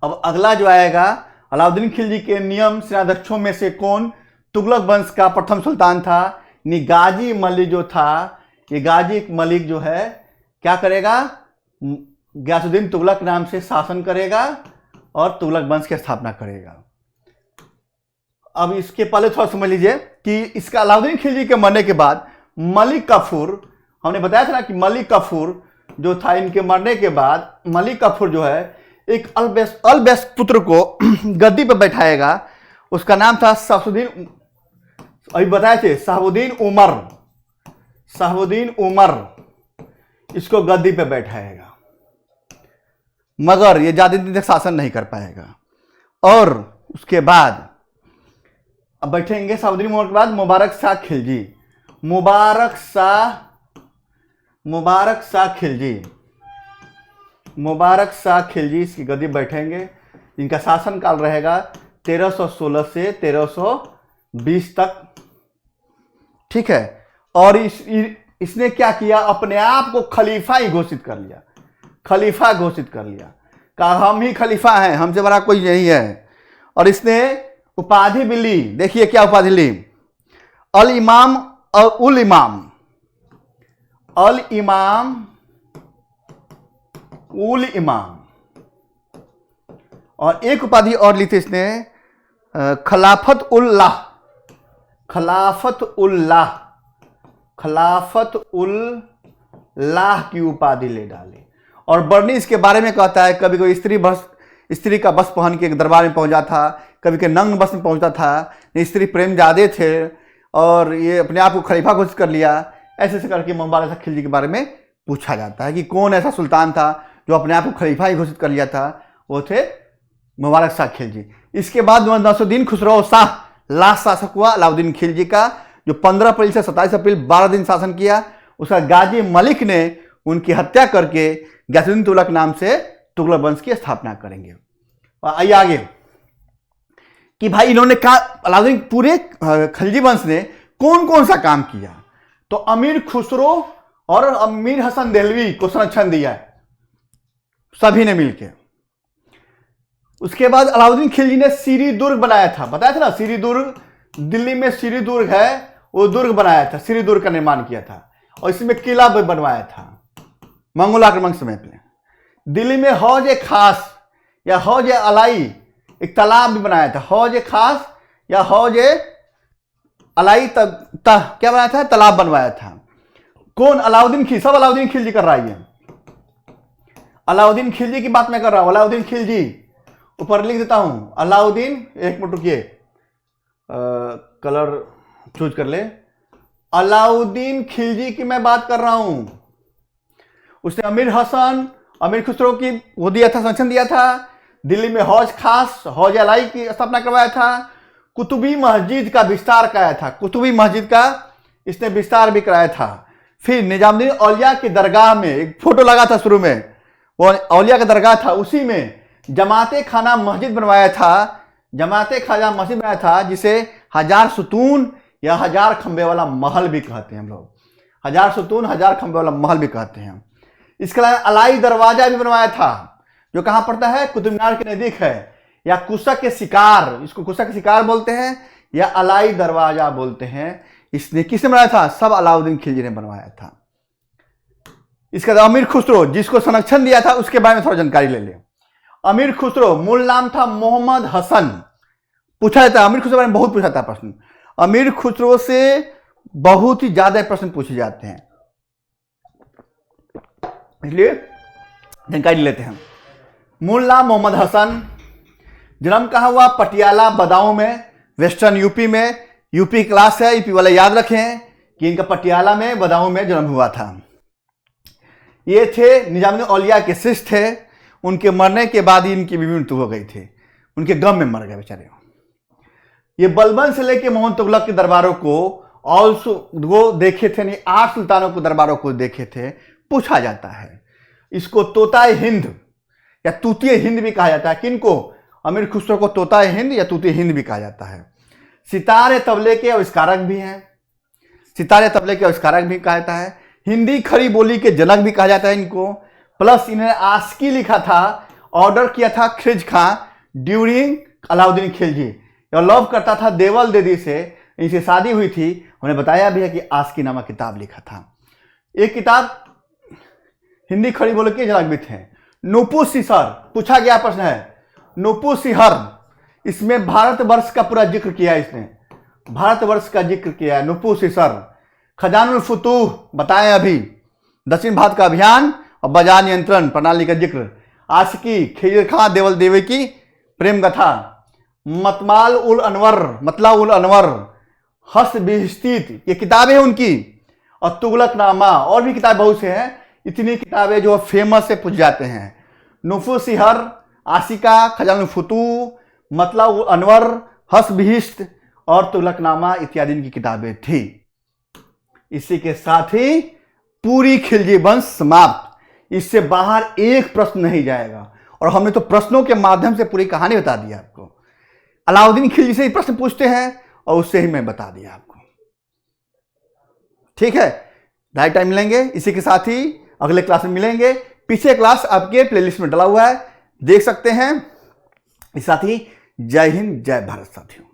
अब अगला जो आएगा, अलाउद्दीन खिलजी के नियम सेनाध्यक्षों में से कौन तुगलक वंश का प्रथम सुल्तान था। गाजी मलिक जो था, ये गाजी मलिक जो है क्या करेगा, गयासुद्दीन तुगलक नाम से शासन करेगा और तुगलक वंश की स्थापना करेगा। अब इसके पहले थोड़ा समझ लीजिए कि इसका अलाउद्दीन खिलजी के मरने के बाद मलिक काफूर, हमने बताया था ना कि मलिक काफूर जो था, इनके मरने के बाद मलिक काफूर जो है एक अलबेस पुत्र को गद्दी पर बैठाएगा। उसका नाम था शहाबुद्दीन, अभी बताए थे, शहाबुद्दीन उमर इसको गद्दी पे बैठाएगा, मगर ये ज्यादा दिन तक शासन नहीं कर पाएगा। और उसके बाद अब बैठेंगे शहाबुद्दीन उमर के बाद मुबारक शाह खिलजी इसकी गद्दी बैठेंगे। इनका शासन काल रहेगा 1316 से 1320 तक, ठीक है। और इसने क्या किया, अपने आप को खलीफा ही घोषित कर लिया, कहा हम ही खलीफा हैं, हमसे बड़ा कोई नहीं है। और इसने उपाधि भी ली, देखिए क्या उपाधि ली, अल इमाम और उल इमाम, अल इमाम उल इमाम, और एक उपाधि और ली थी इसने, खिलाफत उल्लाह, खिलाफत उल्लाह, खिलाफत उल्लाह की उपाधि ले डाली। और बर्नी इसके बारे में कहता है कभी कोई स्त्री का बस पहन के दरबार में पहुंचा था, कभी के नंग बस में पहुंचा था, स्त्री प्रेम ज्यादा थे और ये अपने आप को खलीफा घोषित कर लिया। ऐसे ऐसे करके मुबारक शाह खिलजी के बारे में पूछा जाता है कि कौन ऐसा सुल्तान था जो अपने आप को खलीफा ही घोषित कर लिया था। वो थे मुबारक शाह खिलजी। इसके बाद नसरुद्दीन खुसरो शाह लास्ट शासक हुआ अलाउद्दीन खिलजी का, जो 15 अप्रैल से 27 अप्रैल 12 दिन शासन किया। उसका गाजी मलिक ने उनकी हत्या करके गयासुद्दीन तुगलक नाम से तुगलक वंश की स्थापना करेंगे। आइए आगे कि भाई इन्होंने कहा अलाउद्दीन पूरे खिलजी वंश ने कौन कौन सा काम किया। तो अमीर खुसरो और अमीर हसन देहलवी को संरक्षण दिया है सभी ने मिलकर। उसके बाद अलाउद्दीन खिलजी ने सीरी दुर्ग बनाया था, बताया था ना, सीरी दुर्ग दिल्ली में सीरी दुर्ग है, वो दुर्ग बनाया था, सीरी दुर्ग का निर्माण किया था और इसमें किला भी बनवाया था मंगोल आक्रमण समय पे। दिल्ली में हौज खास या हौज अलाई एक तालाब भी बनाया था, हौज खास या हौज अलाई क्या बनाया था, तालाब बनवाया था। कौन? अलाउद्दीन खिलजी। सब अलाउद्दीन खिलजी कर रहा है, अलाउद्दीन खिलजी की बात मैं कर रहा हूं। अलाउद्दीन खिलजी ऊपर लिख देता हूं, अलाउद्दीन, एक मिनट रुकिए, कलर चूज कर ले। अलाउद्दीन खिलजी की मैं बात कर रहा हूं। उसने अमीर हसन, अमीर खुसरो की वो दिया था, संरक्षण दिया था। दिल्ली में हौज खास, हौज अलाई की स्थापना करवाया था। कुतुबी मस्जिद का विस्तार कराया था, कुतुबी मस्जिद का इसने विस्तार भी कराया था। फिर निजामुद्दीन औलिया की दरगाह में एक फोटो लगा था शुरू में, वो औलिया का दरगाह था, उसी में जमाते खाना मस्जिद बनवाया था, जमाते खाना मस्जिद बनाया था, जिसे 1000 सुतून या 1000 खंबे वाला महल भी कहते हैं हम लोग। 1000 सुतून 1000 खंबे वाला महल भी कहते हैं। इसके अलावा अलाई दरवाजा भी बनवाया था, जो कहां पड़ता है, कुतुब मीनार के नजदीक है, या कुशक के शिकार, इसको कुशक के शिकार बोलते हैं या अलाई दरवाजा बोलते हैं। इसने किसने बनाया था? सब अलाउद्दीन खिलजी ने बनवाया था। इसके बाद अमीर खुसरो, जिसको संरक्षण दिया था, उसके बारे में थोड़ा जानकारी ले लें। अमीर खुसरो मूल नाम था मोहम्मद हसन। पूछा जाता है अमीर खुसरो के बारे में, बहुत पूछा था प्रश्न। अमीर खुसरो से बहुत ही ज्यादा प्रश्न पूछे जाते हैं, इसलिए जानकारी लेते हैं। मूल नाम मोहम्मद हसन, जन्म कहाँ हुआ? पटियाला बदाऊं में, वेस्टर्न यूपी में। यूपी क्लास है, यूपी वाले याद रखें कि इनका पटियाला में बदाऊं में जन्म हुआ था। ये थे निजामुद्दीन औलिया के शिष्य थे। उनके मरने के बाद ही इनकी भी मृत्यु हो गई थी, उनके गम में मर गए बेचारे। ये बलबन से लेके मोहम्मद तुगलक के दरबारों को ऑल्सो वो देखे थे, नहीं 8 सुल्तानों को दरबारों को देखे थे। पूछा जाता है इसको तोताए हिंद या तूतीय हिंद भी कहा जाता है। किनको? अमीर खुसरो को तोताए हिंद या तूतीय हिंद भी कहा जाता है। सितारे तबले के आविष्कारक भी हैं, सितारे तबले के आविष्कारक भी कहा जाता है। हिंदी खड़ी बोली के जनक भी कहा जाता है इनको। प्लस इन्होंने आस्की लिखा था, ऑर्डर किया था खिलज खां ड्यूरिंग अलाउद्दीन खिलजी, और लव करता था देवल देदी से, इनसे शादी हुई थी। उन्हें बताया भी है कि आस्की नामक किताब लिखा था। एक किताब हिंदी खड़ी बोली के जनक भी थे। नूपु सिसर, पूछा गया प्रश्न है, नूपु सिहर, इसमें भारतवर्ष का पूरा जिक्र किया है, इसने भारतवर्ष का जिक्र किया है। नूपु सिसर। खजानुल फुतूह बताएं अभी, दक्षिण भारत का अभियान और बाजार नियंत्रण प्रणाली का जिक्र। आशिकी, खिलजी खां देवल देवी की प्रेम कथा। मतमाल उल अनवर, मतला उल अनवर, हस्त बिहिस्तीत, ये किताबें हैं उनकी। और तुगलकनामा, और भी किताबें बहुत से हैं। इतनी किताबें जो फेमस से पूछ जाते हैं। नूफु सिहर, आशिका, खजानुल फुतूह, मतला उल अनवर, हस्त बिहिस्त और तुगलकनामा इत्यादि इनकी किताबें थी। इसी के साथ ही पूरी खिलजी वंश समाप्त। इससे बाहर एक प्रश्न नहीं जाएगा, और हमने तो प्रश्नों के माध्यम से पूरी कहानी बता दी आपको। अलाउद्दीन खिलजी से ही प्रश्न पूछते हैं और उससे ही मैं बता दिया आपको। ठीक है, राइट टाइम मिलेंगे। इसी के साथ ही अगले क्लास में मिलेंगे। पीछे क्लास आपके प्लेलिस्ट में डला हुआ है, देख सकते हैं। इस साथ ही जय हिंद, जय भारत साथियों।